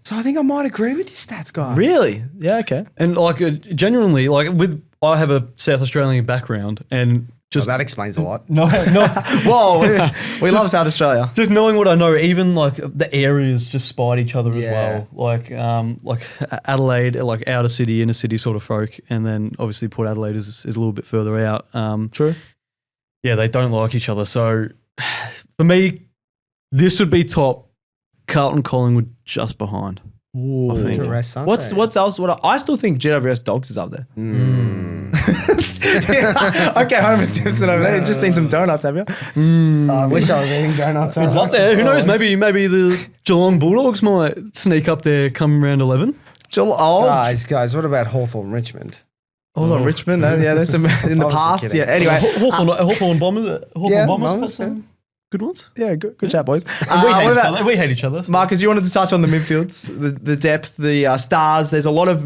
[SPEAKER 2] So I think I might agree with your stats guy.
[SPEAKER 1] Really? Yeah, okay.
[SPEAKER 3] And, like, genuinely, like, I have a South Australian background, and
[SPEAKER 2] Well,
[SPEAKER 3] just
[SPEAKER 2] that explains a lot.
[SPEAKER 1] Whoa, we love South Australia.
[SPEAKER 3] just knowing what I know, even like the areas just spite each other as
[SPEAKER 2] Yeah.
[SPEAKER 3] well. Like Adelaide, like outer city, inner city sort of folk, and then obviously Port Adelaide is a little bit further out.
[SPEAKER 1] True.
[SPEAKER 3] Yeah, they don't like each other. So for me, this would be top. Carlton Collingwood just behind.
[SPEAKER 1] Ooh.
[SPEAKER 3] I think.
[SPEAKER 2] To rest Sunday.
[SPEAKER 1] What's else? I still think GWS Dogs is up there. Okay, Homer Simpson over there. You've just seen some donuts, have you?
[SPEAKER 2] I wish I was eating donuts.
[SPEAKER 3] It's up there. Who knows? Maybe the Geelong Bulldogs might sneak up there come round 11.
[SPEAKER 2] Guys, what about Hawthorn Richmond?
[SPEAKER 1] Hold on, Richmond. Yeah, there's some in the
[SPEAKER 2] Obviously
[SPEAKER 1] past.
[SPEAKER 2] kidding.
[SPEAKER 1] Yeah. Anyway,
[SPEAKER 3] Hawthorn Bombers.
[SPEAKER 2] Yeah,
[SPEAKER 3] Bombers.
[SPEAKER 2] Bombers,
[SPEAKER 3] Got some good ones.
[SPEAKER 1] yeah, good chat, boys.
[SPEAKER 3] We hate each other. So.
[SPEAKER 1] Marcus? You wanted to touch on the midfields, the depth, the stars. There's a lot of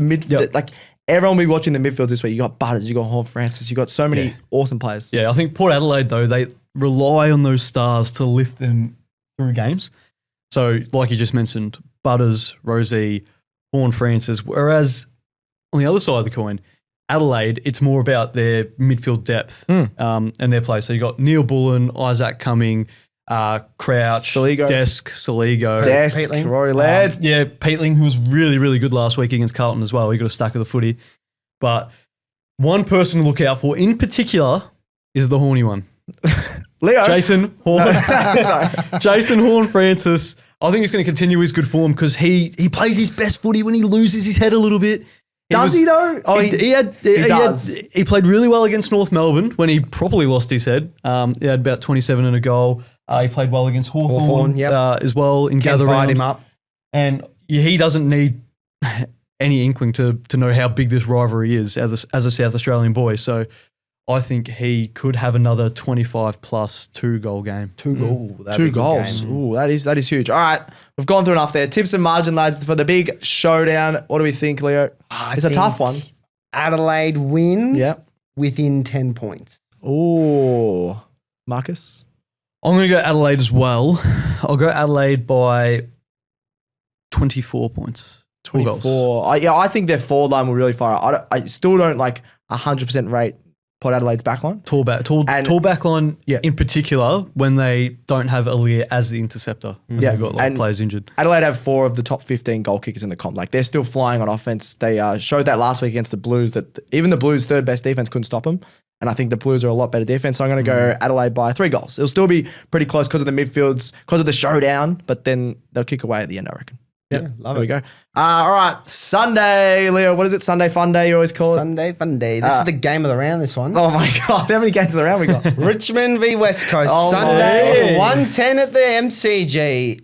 [SPEAKER 1] like everyone will be watching the midfield this week. You got Butters, you got Hall Francis, you got so many awesome players.
[SPEAKER 3] Yeah, I think Port Adelaide, though, they rely on those stars to lift them through games. So, like you just mentioned, Butters, Rosie, Horn Francis, whereas on the other side of the coin, Adelaide, it's more about their midfield depth and their play. So you got Neil Bullen, Isaac Cumming, Crouch,
[SPEAKER 1] Saligo.
[SPEAKER 3] Desk, Saligo.
[SPEAKER 1] Desk,
[SPEAKER 2] Peatling.
[SPEAKER 1] Rory Laird.
[SPEAKER 3] Yeah, Peatling, who was really, really good last week against Carlton as well. He got a stack of the footy. But one person to look out for in particular is the horny one.
[SPEAKER 1] Leo.
[SPEAKER 3] Jason Horn.
[SPEAKER 1] Sorry.
[SPEAKER 3] Jason Horn-Francis. I think he's going to continue his good form because he plays his best footy when he loses his head a little bit.
[SPEAKER 1] Does he though? Oh,
[SPEAKER 3] He played really well against North Melbourne when he properly lost his head. He had about 27 and a goal. He played well against Hawthorn as well in gather round.
[SPEAKER 2] Him up.
[SPEAKER 3] And he doesn't need any inkling to know how big this rivalry is as a South Australian boy. So I think he could have another 25 plus 2-goal game.
[SPEAKER 2] 2 goals. That'd
[SPEAKER 1] 2
[SPEAKER 2] be a good
[SPEAKER 1] goals.
[SPEAKER 2] game.
[SPEAKER 1] Ooh, that is huge. All right, we've gone through enough there. Tips and margin, lads, for the big showdown. What do we think, Leo? It's a tough one.
[SPEAKER 2] Adelaide win
[SPEAKER 1] Yeah.
[SPEAKER 2] within 10 points.
[SPEAKER 1] Ooh, Marcus.
[SPEAKER 3] I'm going to go Adelaide as well. I'll go Adelaide by 24 points. 4 goals.
[SPEAKER 1] 24. I think their forward line will really fire out. I still don't 100% rate Port Adelaide's backline.
[SPEAKER 3] Tall backline in particular when they don't have Aaliyah as the interceptor. And
[SPEAKER 1] Yeah,
[SPEAKER 3] they've got
[SPEAKER 1] and
[SPEAKER 3] players injured.
[SPEAKER 1] Adelaide have 4 of the top 15 goal kickers in the comp. They're still flying on offense. They showed that last week against the Blues that even the Blues' third best defense couldn't stop them. And I think the Blues are a lot better defense. So I'm going to go Adelaide by 3 goals. It'll still be pretty close because of the midfields, because of the showdown, but then they'll kick away at the end, I reckon.
[SPEAKER 2] Yeah, love
[SPEAKER 1] There
[SPEAKER 2] it.
[SPEAKER 1] we go. All right, Sunday, Leo. What is it? Sunday Fun Day, you always call it?
[SPEAKER 2] Sunday fun day. This is the game of the round, this one.
[SPEAKER 1] Oh my God, how many games of the round we got?
[SPEAKER 2] Richmond v West Coast.
[SPEAKER 1] Oh,
[SPEAKER 2] Sunday,
[SPEAKER 1] my.
[SPEAKER 2] 1:10 at the MCG.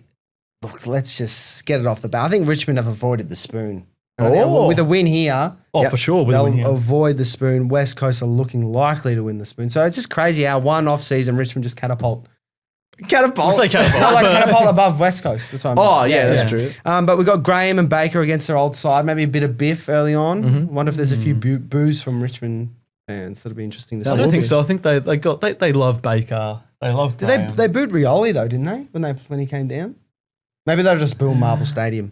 [SPEAKER 2] Look, let's just get it off the bat. I think Richmond have avoided the spoon.
[SPEAKER 1] Oh.
[SPEAKER 2] With a win here,
[SPEAKER 3] Oh, for sure. with a
[SPEAKER 2] they'll
[SPEAKER 3] win here.
[SPEAKER 2] avoid the spoon. West Coast are looking likely to win the spoon. So it's just crazy how one off-season Richmond just catapult.
[SPEAKER 1] Catapult.
[SPEAKER 3] It's okay.
[SPEAKER 2] Not like catapult above West Coast. That's what I mean.
[SPEAKER 1] Oh, yeah, that's true.
[SPEAKER 2] But we got Graham and Baker against their old side. Maybe a bit of biff early on.
[SPEAKER 1] Mm-hmm.
[SPEAKER 2] Wonder if there's a few boos from Richmond fans. That'll be interesting to see.
[SPEAKER 3] I don't think so. I think they love Baker. They love Graham.
[SPEAKER 2] They booed Rioli though, didn't they? When he came down. Maybe they'll just boo Marvel Stadium.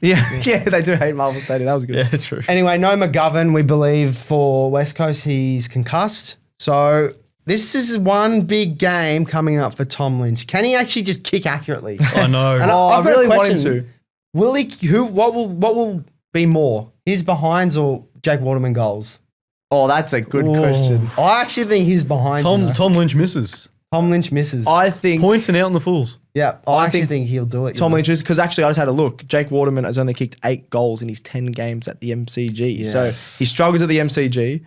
[SPEAKER 1] Yeah, they do hate Marvel Stadium. That was good.
[SPEAKER 3] Yeah, true.
[SPEAKER 2] Anyway, no McGovern, we believe, for West Coast. He's concussed. So this is one big game coming up for Tom Lynch. Can he actually just kick accurately?
[SPEAKER 3] I know.
[SPEAKER 2] And
[SPEAKER 1] Oh,
[SPEAKER 2] I've
[SPEAKER 1] I
[SPEAKER 2] got a
[SPEAKER 1] really want him
[SPEAKER 2] question.
[SPEAKER 1] to.
[SPEAKER 2] Will he? What will be more? His behinds or Jake Waterman goals?
[SPEAKER 1] Oh, that's a good question.
[SPEAKER 2] I actually think his behinds.
[SPEAKER 3] Tom Lynch misses.
[SPEAKER 2] Tom Lynch misses.
[SPEAKER 1] I think
[SPEAKER 3] Points and out on the Fools.
[SPEAKER 2] yeah, I actually think he'll do it.
[SPEAKER 1] Tom Lynch is, because actually I just had a look. Jake Waterman has only kicked 8 goals in his 10 games at the MCG. So he struggles at the MCG.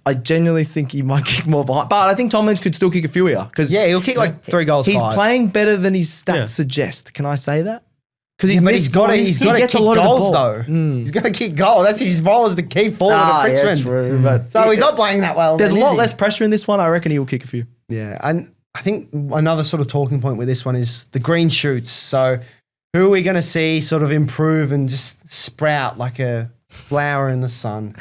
[SPEAKER 1] I genuinely think he might kick more behind. But I think Tom Lynch could still kick a few here. Because
[SPEAKER 2] Yeah, he'll kick like 3 goals.
[SPEAKER 1] he's
[SPEAKER 2] 5.
[SPEAKER 1] playing better than his stats
[SPEAKER 3] Yeah.
[SPEAKER 1] suggest. Can I say that? Because
[SPEAKER 2] Yeah, but he's got to
[SPEAKER 1] gets
[SPEAKER 2] kick
[SPEAKER 1] a lot of the
[SPEAKER 2] goals
[SPEAKER 1] ball.
[SPEAKER 2] though. He's got to kick goals. That's his role as the key forward at Richmond.
[SPEAKER 1] true. But
[SPEAKER 2] So he's not playing that well.
[SPEAKER 1] there's a
[SPEAKER 2] then,
[SPEAKER 1] lot
[SPEAKER 2] is he?
[SPEAKER 1] less pressure in this one. I reckon he will kick a few.
[SPEAKER 2] Yeah, and I think another sort of talking point with this one is the green shoots. So who are we going to see sort of improve and just sprout like a flower in the sun?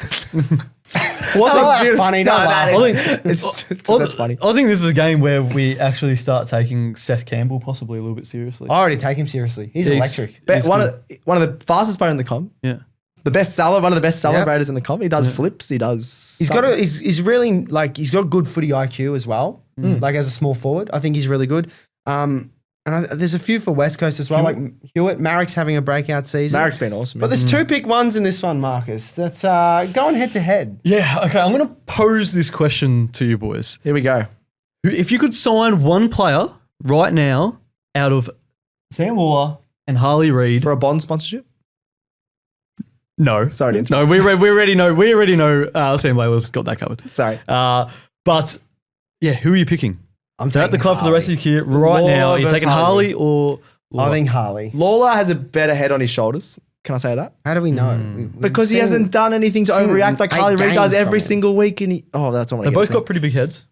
[SPEAKER 2] What's that funny? Don't laugh.
[SPEAKER 1] That's funny.
[SPEAKER 3] I think this is a game where we actually start taking Seth Campbell possibly a little bit seriously.
[SPEAKER 2] I already take him seriously. He's electric.
[SPEAKER 1] But
[SPEAKER 3] He's
[SPEAKER 1] one of the fastest player in the comp.
[SPEAKER 3] Yeah.
[SPEAKER 1] One of the best celebrators in the comp. He does flips. He does.
[SPEAKER 2] He's really like he's got good footy IQ as well. Like as a small forward, I think he's really good. And there's a few for West Coast as well, like Hewitt. Marrick's having a breakout season.
[SPEAKER 1] Marrick's been awesome.
[SPEAKER 2] But there's 2 pick ones in this one, Marcus. That's going head to head.
[SPEAKER 3] Yeah, okay. I'm going to pose this question to you boys.
[SPEAKER 1] Here we go.
[SPEAKER 3] If you could sign one player right now out of Sam Lawler and Harley Reid.
[SPEAKER 1] For a Bond sponsorship?
[SPEAKER 3] No.
[SPEAKER 1] Sorry to interrupt.
[SPEAKER 3] No, we already know Sam Lawler's got that covered.
[SPEAKER 1] Sorry.
[SPEAKER 3] But yeah, who are you picking?
[SPEAKER 2] I'm
[SPEAKER 3] So at the
[SPEAKER 2] taking
[SPEAKER 3] club for the rest of
[SPEAKER 2] Harley.
[SPEAKER 3] your career right
[SPEAKER 1] Lawler
[SPEAKER 3] now. Are you
[SPEAKER 1] versus
[SPEAKER 3] taking
[SPEAKER 1] Harley.
[SPEAKER 3] Harley or Lawler?
[SPEAKER 2] I think Harley.
[SPEAKER 1] Lawler has a better head on his shoulders. Can I say that?
[SPEAKER 2] How do we know?
[SPEAKER 1] Because he hasn't done anything to
[SPEAKER 2] seen
[SPEAKER 1] overreact like
[SPEAKER 2] 8
[SPEAKER 1] Harley Reid does
[SPEAKER 2] games
[SPEAKER 1] every
[SPEAKER 2] from him.
[SPEAKER 1] single week. And that's what I
[SPEAKER 3] They both got pretty big heads.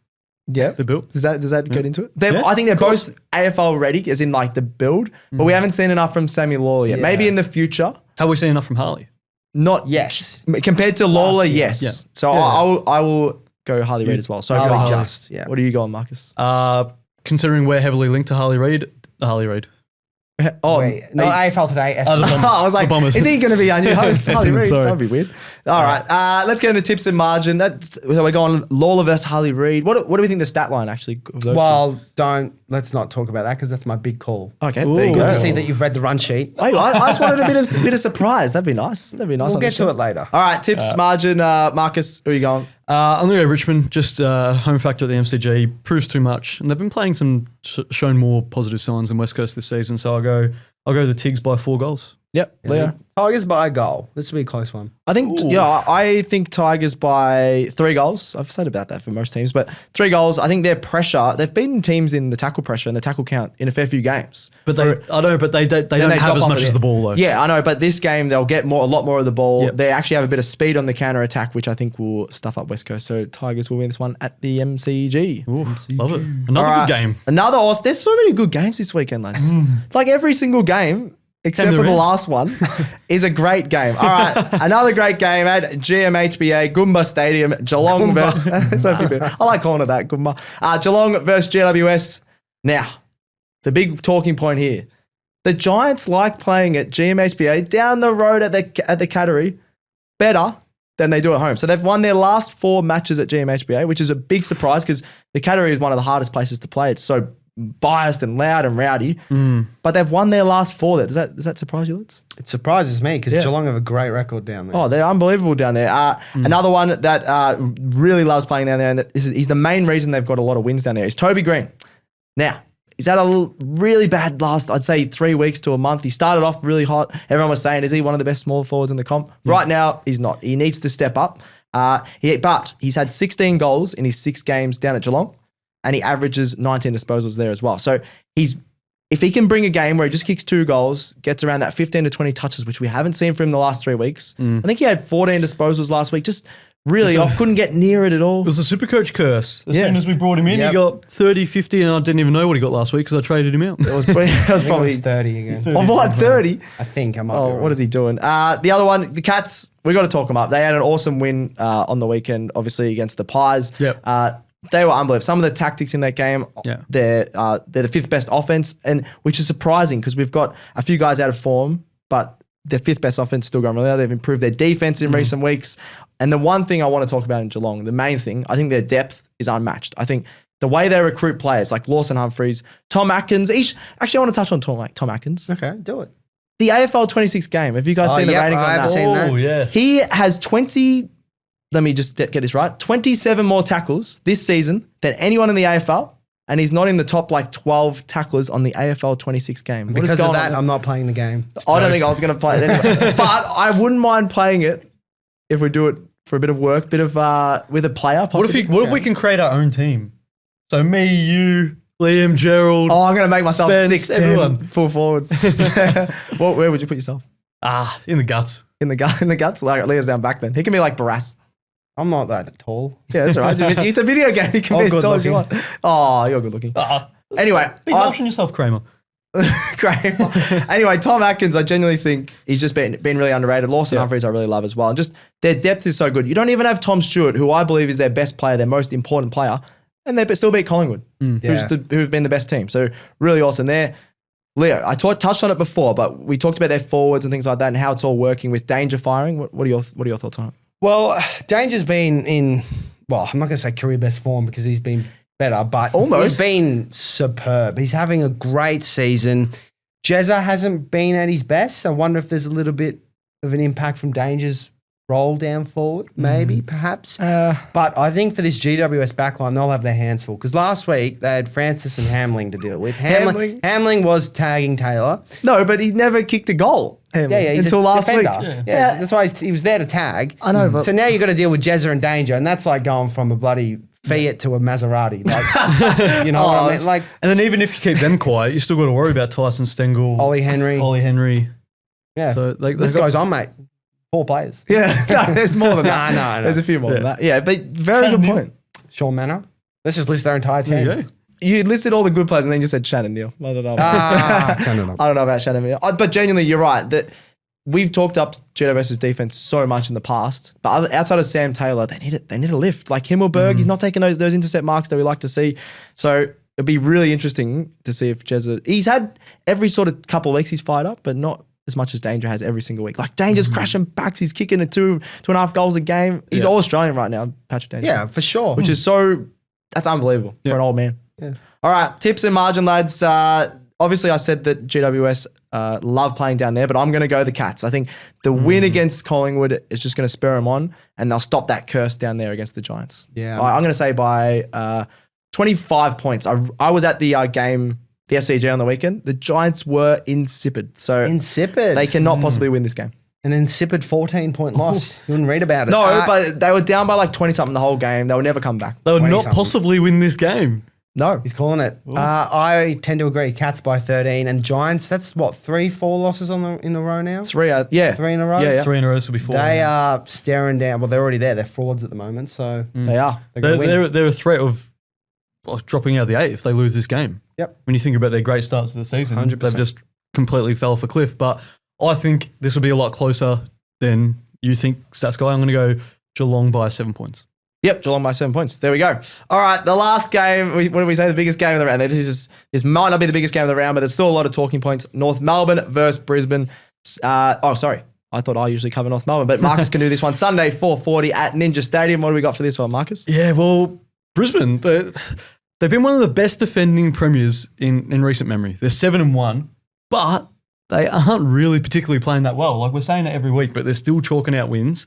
[SPEAKER 1] Yeah.
[SPEAKER 3] They're built.
[SPEAKER 1] Does that get into it?
[SPEAKER 3] Yeah,
[SPEAKER 1] I think they're
[SPEAKER 3] of course.
[SPEAKER 1] both AFL ready, as in like the build, but we haven't seen enough from Sammy Lawler yet.
[SPEAKER 2] Yeah.
[SPEAKER 1] Maybe in the future,
[SPEAKER 3] Have we seen enough from Harley?
[SPEAKER 1] not
[SPEAKER 2] Yes.
[SPEAKER 1] compared to Lawler,
[SPEAKER 2] year.
[SPEAKER 1] yes.
[SPEAKER 3] Yeah.
[SPEAKER 1] So
[SPEAKER 3] Yeah.
[SPEAKER 1] I will go Harley Reid as well. So
[SPEAKER 2] Harley
[SPEAKER 1] far,
[SPEAKER 2] just, yeah.
[SPEAKER 1] what are you going, Marcus?
[SPEAKER 3] Considering we're heavily linked to Harley Reid, Harley Reid.
[SPEAKER 1] Oh,
[SPEAKER 2] Wait, not AFL Today. Essendon.
[SPEAKER 1] I was like,
[SPEAKER 3] The Bombers.
[SPEAKER 1] is he going to be our new host? Harley
[SPEAKER 3] Essendon,
[SPEAKER 1] Reid?
[SPEAKER 3] sorry.
[SPEAKER 1] That'd be weird. All right, let's get into tips and margin. We're going Lawler versus Harley Reid. What do we think the stat line actually of those
[SPEAKER 2] Well, let's not talk about that because that's my big call.
[SPEAKER 1] two? Okay,
[SPEAKER 3] Ooh.
[SPEAKER 1] there you
[SPEAKER 2] Good
[SPEAKER 1] go.
[SPEAKER 2] to see that you've read the run sheet.
[SPEAKER 1] Hey, I just wanted a bit of surprise. That'd be nice. That'd be nice.
[SPEAKER 2] We'll
[SPEAKER 1] on the
[SPEAKER 2] get to
[SPEAKER 1] show.
[SPEAKER 2] it later.
[SPEAKER 1] All right, tips, margin. Marcus, who are you going?
[SPEAKER 3] I'm going to go Richmond, just home factor at the MCG, proves too much. And they've been playing shown more positive signs than West Coast this season. So I'll go the Tigs by 4 goals.
[SPEAKER 1] Yep, Leo.
[SPEAKER 2] Tigers by a goal. This will be a close one.
[SPEAKER 1] I think, I think Tigers by 3 goals. I've said about that for most teams, but 3 goals. I think their pressure, they've beaten teams in the tackle pressure and the tackle count in a fair few games.
[SPEAKER 3] But they don't
[SPEAKER 1] Then
[SPEAKER 3] have as
[SPEAKER 1] drop
[SPEAKER 3] much
[SPEAKER 1] off
[SPEAKER 3] as
[SPEAKER 1] it.
[SPEAKER 3] the ball though.
[SPEAKER 1] Yeah, I know, but this game they'll get a lot more of the ball.
[SPEAKER 3] Yep.
[SPEAKER 1] They actually have a bit of speed on the counter attack, which I think will stuff up West Coast. So Tigers will win this one at the MCG.
[SPEAKER 3] Ooh, love it. Another
[SPEAKER 1] All right,
[SPEAKER 3] good game.
[SPEAKER 1] Another awesome. There's so many good games this weekend, lads. Like every single game, except for the
[SPEAKER 3] wins.
[SPEAKER 1] last one, is a great game. All right, another great game at GMHBA, Goomba Stadium, Geelong versus. I like calling it that, Goomba. Geelong versus GWS. Now, the big talking point here: the Giants like playing at GMHBA down the road at the Cattery better than they do at home. So they've won their last 4 matches at GMHBA, which is a big surprise because the Cattery is one of the hardest places to play. It's so biased and loud and rowdy, but they've won their last 4 there. Does that surprise you, Liz?
[SPEAKER 2] It surprises me because
[SPEAKER 1] Yeah.
[SPEAKER 2] Geelong have a great record down there.
[SPEAKER 1] Oh, they're unbelievable down there. Another one that really loves playing down there, and he's the main reason they've got a lot of wins down there, is Toby Green. Now, he's had a really bad last, I'd say, 3 weeks to a month. He started off really hot. Everyone was saying, is he one of the best small forwards in the comp? Right now, he's not. He needs to step up. But he's had 16 goals in his 6 games down at Geelong, and he averages 19 disposals there as well. So if he can bring a game where he just kicks 2 goals, gets around that 15 to 20 touches, which we haven't seen from him the last 3 weeks. I think he had 14 disposals last week, just really off, couldn't get near it at all.
[SPEAKER 3] It was a Supercoach curse. As
[SPEAKER 1] Yeah.
[SPEAKER 3] soon as we brought him in,
[SPEAKER 2] Yep.
[SPEAKER 3] he got 30, 50, and I didn't even know what he got last week because I traded him out.
[SPEAKER 1] It was probably,
[SPEAKER 2] I think it was 30 again.
[SPEAKER 1] oh, what, 30?
[SPEAKER 2] I think I might be
[SPEAKER 1] Oh,
[SPEAKER 2] wrong.
[SPEAKER 1] what is he doing? The other one, the Cats, we got to talk them up. They had an awesome win on the weekend, obviously, against the Pies.
[SPEAKER 3] Yep.
[SPEAKER 1] They were unbelievable. Some of the tactics in that game,
[SPEAKER 3] Yeah.
[SPEAKER 1] they're the 5th best offense, and which is surprising because we've got a few guys out of form, but their 5th best offense still going really well. They've improved their defense in recent weeks. And the one thing I want to talk about in Geelong, the main thing, I think their depth is unmatched. I think the way they recruit players like Lawson Humphreys, Tom Atkins. Actually, I want to touch on Tom Atkins.
[SPEAKER 2] Okay, do it.
[SPEAKER 1] The AFL 26 game. Have you guys seen the
[SPEAKER 2] yep,
[SPEAKER 1] ratings on
[SPEAKER 2] I've
[SPEAKER 1] that?
[SPEAKER 2] seen that.
[SPEAKER 3] Oh, yes.
[SPEAKER 1] He has 20, let me just get this right, 27 more tackles this season than anyone in the AFL, and he's not in the top 12 tacklers on the AFL 26 game. What is
[SPEAKER 2] Because of
[SPEAKER 1] going
[SPEAKER 2] that,
[SPEAKER 1] on there?
[SPEAKER 2] I'm not playing the game.
[SPEAKER 1] I don't think I was going to play it anyway. But I wouldn't mind playing it if we do it for a bit of work, with a player possibly.
[SPEAKER 3] What if we can create our own team? So me, you, Liam, Gerald.
[SPEAKER 1] Oh, I'm going to make myself
[SPEAKER 3] Spence,
[SPEAKER 1] 6'10",
[SPEAKER 3] everyone.
[SPEAKER 1] full forward. Where would you put yourself?
[SPEAKER 3] In the guts.
[SPEAKER 1] In the guts? Like, Leo's down back then. He can be like Barras.
[SPEAKER 2] I'm not that tall.
[SPEAKER 1] Yeah, that's all right. It's a video game. You can be as tall as you want. Oh, you're good looking. Anyway,
[SPEAKER 3] Be harsh on yourself, Kramer.
[SPEAKER 1] great. Anyway, Tom Atkins, I genuinely think he's just been really underrated. Lawson Humphreys, I really love as well. And just their depth is so good. You don't even have Tom Stewart, who I believe is their best player, their most important player, and they still beat Collingwood, who've been the best team. So really awesome there. Leo, I touched on it before, but we talked about their forwards and things like that and how it's all working with Danger firing. What are your thoughts on it?
[SPEAKER 2] Well, Danger's been in, well, I'm not going to say career best form because he's been better, but
[SPEAKER 1] Almost.
[SPEAKER 2] he's been superb. He's having a great season. Jezza hasn't been at his best. I wonder if there's a little bit of an impact from Danger's roll down forward, maybe, perhaps. But I think for this GWS backline, they'll have their hands full because last week they had Francis and Hamling to deal with. Hamling was tagging Taylor.
[SPEAKER 1] No, but he never kicked a goal.
[SPEAKER 2] Yeah, he's
[SPEAKER 1] until
[SPEAKER 2] a
[SPEAKER 1] last
[SPEAKER 2] defender.
[SPEAKER 1] week.
[SPEAKER 2] Yeah, that's why he was there to tag.
[SPEAKER 1] I know, but
[SPEAKER 2] So now you've got to deal with Jezza and Danger, and that's like going from a bloody Fiat to a Maserati. Like, you know what I mean? Like
[SPEAKER 3] And then even if you keep them quiet, you still got to worry about Tyson Stengel,
[SPEAKER 2] Ollie Henry.
[SPEAKER 3] So
[SPEAKER 2] Yeah,
[SPEAKER 3] like,
[SPEAKER 2] this
[SPEAKER 3] they've got-
[SPEAKER 2] goes on, mate. 4 players.
[SPEAKER 1] yeah, no, there's more than that.
[SPEAKER 2] No.
[SPEAKER 1] There's a few more than that. Yeah, but very good point.
[SPEAKER 2] Sean Manor. Let's just list their entire team.
[SPEAKER 3] There you go.
[SPEAKER 1] You listed all the good players and then you said Shannon Neal. I don't know.
[SPEAKER 2] Turn it up.
[SPEAKER 1] I don't know about Shannon Neal. But genuinely, you're right. That we've talked up GWS's defense so much in the past, but outside of Sam Taylor, they need a lift. Like Himmelberg, he's not taking those intercept marks that we like to see. So it'd be really interesting to see if Jezza. He's had every sort of couple of weeks he's fired up, but not as much as Danger has every single week. Like Danger's crashing backs, he's kicking at 2.5 goals a game. He's all Australian right now, Patrick Danger.
[SPEAKER 2] Yeah, for sure.
[SPEAKER 1] Which is that's unbelievable for an old man.
[SPEAKER 2] Yeah.
[SPEAKER 1] All right, tips and margin, lads. Obviously, I said that GWS love playing down there, but I'm going to go the Cats. I think the win against Collingwood is just going to spur them on, and they'll stop that curse down there against the Giants.
[SPEAKER 2] Yeah.
[SPEAKER 1] I'm going to say by 25 points. I was at the game, the SCG on the weekend. The Giants were insipid. So
[SPEAKER 2] Insipid.
[SPEAKER 1] they cannot possibly win this game.
[SPEAKER 2] An insipid 14-point loss. You wouldn't read about it.
[SPEAKER 1] No, but they were down by like 20-something the whole game. They will never come back.
[SPEAKER 3] They would not
[SPEAKER 2] 20-something.
[SPEAKER 3] possibly win this game.
[SPEAKER 1] No.
[SPEAKER 2] He's calling it. I tend to agree. Cats by 13 and Giants. That's what 3-4 losses in a row now.
[SPEAKER 1] 3 in a row.
[SPEAKER 2] Yeah.
[SPEAKER 3] 3 in a row, so before.
[SPEAKER 2] They are staring down. Well, they're already there. They're frauds at the moment. So
[SPEAKER 1] They are.
[SPEAKER 2] they're gonna win.
[SPEAKER 3] They're a threat of dropping out of the 8 if they lose this game.
[SPEAKER 2] Yep.
[SPEAKER 3] When you think about their great starts to the season,
[SPEAKER 2] 100%.
[SPEAKER 3] they've just completely fell off a cliff. But I think this will be a lot closer than you think, Stats Guy. I'm going to go Geelong by 7 points.
[SPEAKER 1] Yep, Geelong by 7 points. There we go. All right, the last game. What do we say? The biggest game of the round. This might not be the biggest game of the round, but there's still a lot of talking points. North Melbourne versus Brisbane. Sorry. I thought I usually cover North Melbourne, but Marcus can do this one. Sunday, 4:40 at Ninja Stadium. What do we got for this one, Marcus?
[SPEAKER 3] Yeah, well, Brisbane, they've been one of the best defending premiers in recent memory. They're 7-1, but they aren't really particularly playing that well. Like we're saying that every week, but they're still chalking out wins.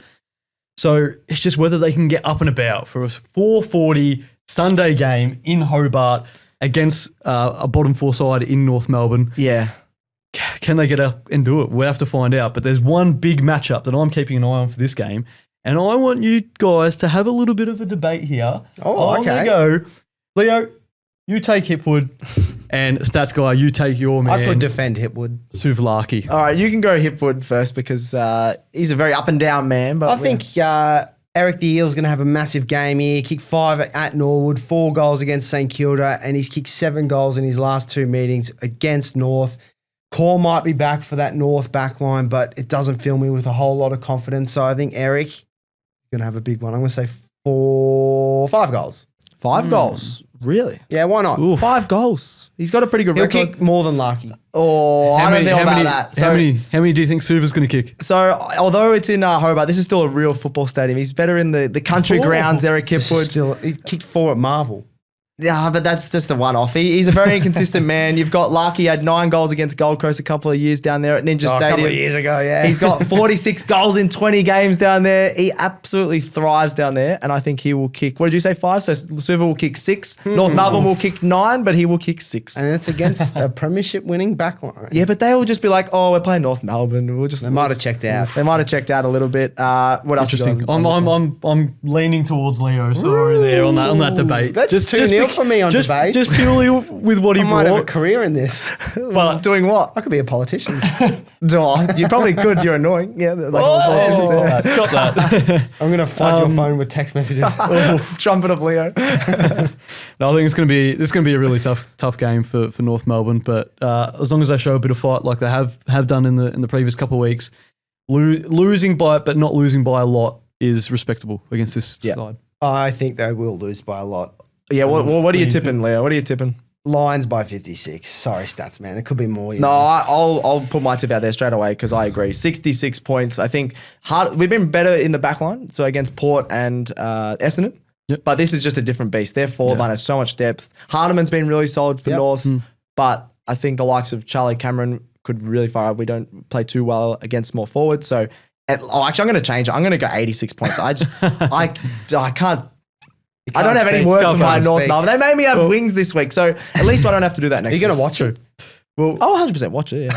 [SPEAKER 3] So it's just whether they can get up and about for a 4:40 Sunday game in Hobart against a bottom four side in North Melbourne.
[SPEAKER 1] Yeah.
[SPEAKER 3] Can they get up and do it? We'll have to find out. But there's one big matchup that I'm keeping an eye on for this game. And I want you guys to have a little bit of a debate here.
[SPEAKER 2] Oh,
[SPEAKER 3] I'm
[SPEAKER 2] okay.
[SPEAKER 3] going to go, Leo, you take Hipwood, and Stats Guy, you take your man,
[SPEAKER 2] I could defend Hipwood.
[SPEAKER 3] Suvlaki.
[SPEAKER 1] All right, you can go Hipwood first because he's a very up and down man. But
[SPEAKER 2] I think Eric the Eel's going to have a massive game here. Kicked 5 at Norwood, 4 goals against St Kilda, and he's kicked 7 goals in his last 2 meetings against North. Cole might be back for that North back line, but it doesn't fill me with a whole lot of confidence. So I think Eric is going to have a big one. I'm going to say 5 goals.
[SPEAKER 1] 5 goals. Really?
[SPEAKER 2] Yeah, why not?
[SPEAKER 3] Oof.
[SPEAKER 1] 5 goals. He's got a pretty good
[SPEAKER 2] He'll
[SPEAKER 1] record.
[SPEAKER 2] kick more than Larky.
[SPEAKER 1] Oh, I don't know about that.
[SPEAKER 3] How many do you think Suva's going to kick?
[SPEAKER 1] So, although it's in Hobart, this is still a real football stadium. He's better in the country grounds, Eric Hipwood.
[SPEAKER 2] He kicked 4 at Marvel.
[SPEAKER 1] Yeah, but that's just a one-off. He's a very inconsistent man. You've got Larky had 9 goals against Gold Coast a couple of years down there at Ninja Stadium.
[SPEAKER 2] A couple of years ago, yeah.
[SPEAKER 1] He's got 46 goals in 20 games down there. He absolutely thrives down there, and I think he will kick, what did you say, 5? So Suva will kick 6. North Melbourne will kick 9, but he will kick 6.
[SPEAKER 2] And it's against a premiership-winning backline.
[SPEAKER 1] Yeah, but they will just be like, oh, we're playing North Melbourne.
[SPEAKER 2] They might have checked out.
[SPEAKER 1] They might have checked out a little bit. What else?
[SPEAKER 3] Interesting. I'm leaning towards Leo. Sorry, there on that debate.
[SPEAKER 2] That's 2-0 for me on debate.
[SPEAKER 3] Just purely with what he
[SPEAKER 2] I might have a
[SPEAKER 3] brought.
[SPEAKER 2] career in this.
[SPEAKER 1] Well, doing what?
[SPEAKER 2] I could be a politician.
[SPEAKER 1] Oh, you probably could. You're annoying. Yeah, like all politicians. Yeah.
[SPEAKER 3] Got that.
[SPEAKER 2] I'm going to flood your phone with text messages.
[SPEAKER 1] Trumpet of Leo.
[SPEAKER 3] No, I think it's going to be a really tough game for North Melbourne. But as long as they show a bit of fight like they have done in the previous couple of weeks, losing by but not losing by a lot is respectable against this side.
[SPEAKER 2] I think they will lose by a lot.
[SPEAKER 1] Yeah, what are you tipping, Leo? What are you tipping?
[SPEAKER 2] Lions by 56. Sorry, Stats, man. It could be more.
[SPEAKER 1] No, I'll put my tip out there straight away because I agree. 66 points. I think we've been better in the back line, so against Port and Essendon.
[SPEAKER 3] Yep.
[SPEAKER 1] But this is just a different beast. Their forward line has so much depth. Hardeman's been really solid for North, but I think the likes of Charlie Cameron could really fire up. We don't play too well against more forwards. So, actually, I'm going to change it. I'm going to go 86 points. I can't. I don't have any words for my North Melbourne. They made me have wings this week, so at least I don't have to do that next week.
[SPEAKER 2] You're going to watch it?
[SPEAKER 3] Well,
[SPEAKER 1] 100% watch it,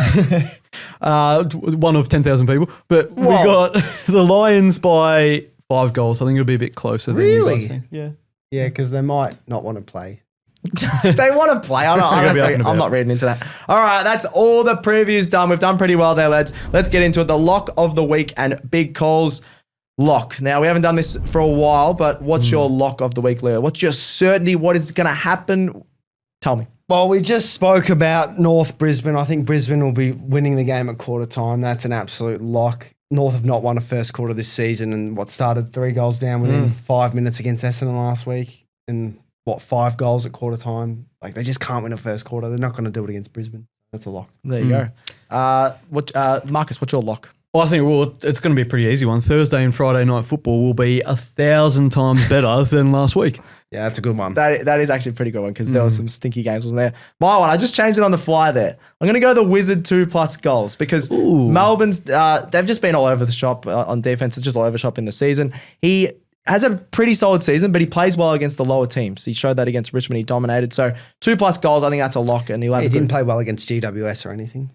[SPEAKER 1] yeah.
[SPEAKER 3] one of 10,000 people. But we got the Lions by 5 goals. I think it'll be a bit closer than you guys think. Yeah.
[SPEAKER 2] Yeah, because they might not want to play.
[SPEAKER 1] They want to play. I'm not reading into that. All right, that's all the previews done. We've done pretty well there, lads. Let's get into it. The lock of the week and big calls. Lock. Now, we haven't done this for a while, but what's your lock of the week, Leo? What's your certainty? What is going to happen? Tell me.
[SPEAKER 2] Well, we just spoke about North Brisbane. I think Brisbane will be winning the game at quarter time. That's an absolute lock. North have not won a first quarter this season and started 3 goals down within 5 minutes against Essendon last week. And 5 goals at quarter time. Like, they just can't win a first quarter. They're not going to do it against Brisbane. That's a lock.
[SPEAKER 1] There you go. Marcus, what's your lock?
[SPEAKER 3] Well, I think it's going to be a pretty easy one. Thursday and Friday night football will be 1,000 times better than last week.
[SPEAKER 2] Yeah, that's a good one.
[SPEAKER 1] That is actually a pretty good one because there was some stinky games, wasn't there? My one, I just changed it on the fly there. I'm going to go the Wizard 2+ goals because Melbourne's, they've just been all over the shop on defense. It's just all over shop in the season. He has a pretty solid season, but he plays well against the lower teams. He showed that against Richmond. He dominated. So 2+ goals, I think that's a lock. And he
[SPEAKER 2] didn't play well against GWS or anything.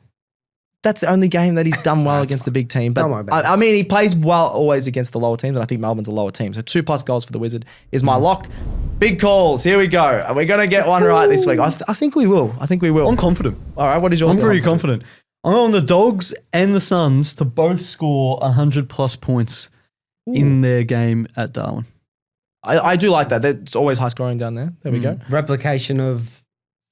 [SPEAKER 1] That's the only game that he's done well against the big team. But
[SPEAKER 2] Don't worry about it.
[SPEAKER 1] I mean, he plays well always against the lower teams, and I think Melbourne's a lower team. So 2+ goals for the Wizard is my lock. Big calls. Here we go. Are we going to get one right this week? I think we will.
[SPEAKER 3] I'm confident.
[SPEAKER 1] All right, what is yours?
[SPEAKER 3] I'm pretty confident. I'm on the Dogs and the Suns to both score 100+ points in their game at Darwin.
[SPEAKER 1] I do like that. It's always high scoring down there. There we go.
[SPEAKER 2] Replication of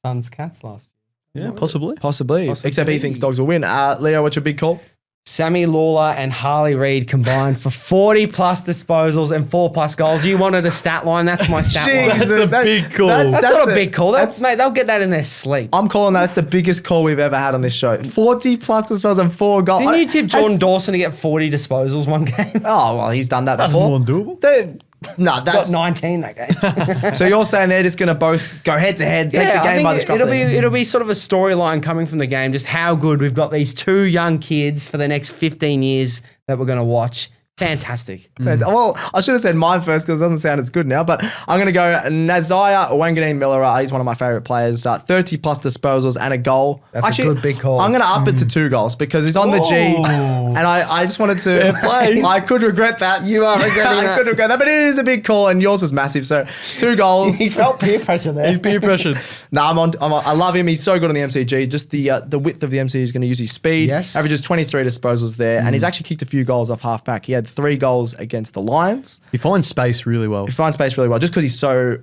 [SPEAKER 2] Suns Cats last year.
[SPEAKER 3] Yeah, possibly.
[SPEAKER 1] Possibly. Except he thinks Dogs will win. Leo, what's your big call?
[SPEAKER 2] Sammy Lawler and Harley Reid combined for 40+ disposals and 4+ goals. You wanted a stat line? That's my stat line.
[SPEAKER 3] That's a big call.
[SPEAKER 2] That's not a big call. Mate, they'll get that in their sleep.
[SPEAKER 1] I'm calling that's the biggest call we've ever had on this show. 40+ disposals and 4 goals.
[SPEAKER 2] Didn't you tip Jordan Dawson to get 40 disposals one game?
[SPEAKER 1] Oh, well, he's done that
[SPEAKER 3] That's
[SPEAKER 1] before.
[SPEAKER 3] more than doable.
[SPEAKER 1] No, that's
[SPEAKER 2] Got 19 that game.
[SPEAKER 1] So you're saying they're just going to both go head to head, take the game by the scruff?
[SPEAKER 2] It'll be sort of a storyline coming from the game, just how good we've got these 2 young kids for the next 15 years that we're going to watch. Fantastic.
[SPEAKER 1] Well, I should have said mine first because it doesn't sound as good now, but I'm going to go Nazaya Wanganeen Miller. He's one of my favourite players. 30+ disposals and a goal.
[SPEAKER 2] That's a good big call.
[SPEAKER 1] I'm going to up it to 2 goals because he's on the G, and I just wanted to play. I could regret that.
[SPEAKER 2] You are regretting that.
[SPEAKER 1] I could regret that, but it is a big call, and yours was massive. So 2 goals.
[SPEAKER 2] He's felt peer pressure there.
[SPEAKER 3] He's peer pressured.
[SPEAKER 1] No, I love him. He's so good on the MCG. Just the width of the MCG is going to use his speed.
[SPEAKER 2] Yes.
[SPEAKER 1] Averages 23 disposals there, and he's actually kicked a few goals off half back. He had 3 goals against the Lions.
[SPEAKER 3] He finds space really well.
[SPEAKER 1] He finds space really well just because he's so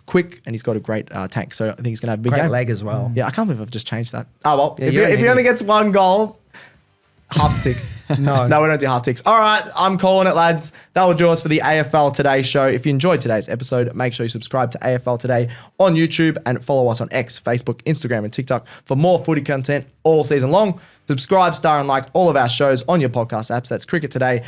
[SPEAKER 1] quick and he's got a great tank. So I think he's going to have a big
[SPEAKER 2] Great
[SPEAKER 1] game.
[SPEAKER 2] leg as well.
[SPEAKER 1] Yeah, I can't believe I've just changed that. Oh, well,
[SPEAKER 2] Yeah,
[SPEAKER 1] if he only gets 1 goal, half a tick.
[SPEAKER 2] No.
[SPEAKER 1] No, we don't do half ticks. All right, I'm calling it, lads. That will do us for the AFL Today Show. If you enjoyed today's episode, make sure you subscribe to AFL Today on YouTube and follow us on X, Facebook, Instagram, and TikTok for more footy content all season long. Subscribe, star, and like all of our shows on your podcast apps. That's Cricket Today,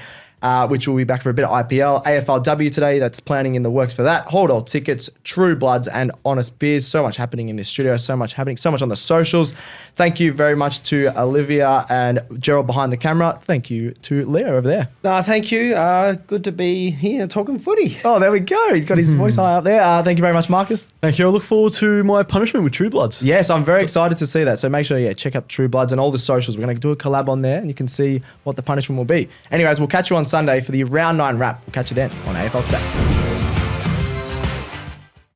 [SPEAKER 1] which will be back for a bit of IPL. AFLW Today, that's planning in the works for that. Hold all tickets, True Bloods, and Honest Beers. So much happening in this studio, so much happening, so much on the socials. Thank you very much to Olivia and Gerald behind the camera. Thank you to Leo over there.
[SPEAKER 2] Thank you. Good to be here talking footy.
[SPEAKER 1] Oh, there we go. He's got his voice high up there. Thank you very much, Marcus.
[SPEAKER 3] Thank you. I look forward to my punishment with True Bloods.
[SPEAKER 1] Yes, I'm very excited to see that. So make sure, check out True Bloods and all the socials. We're going to do a collab on there and you can see what the punishment will be. Anyways, we'll catch you on Sunday for the round 9 wrap. We'll catch you then on AFL Today.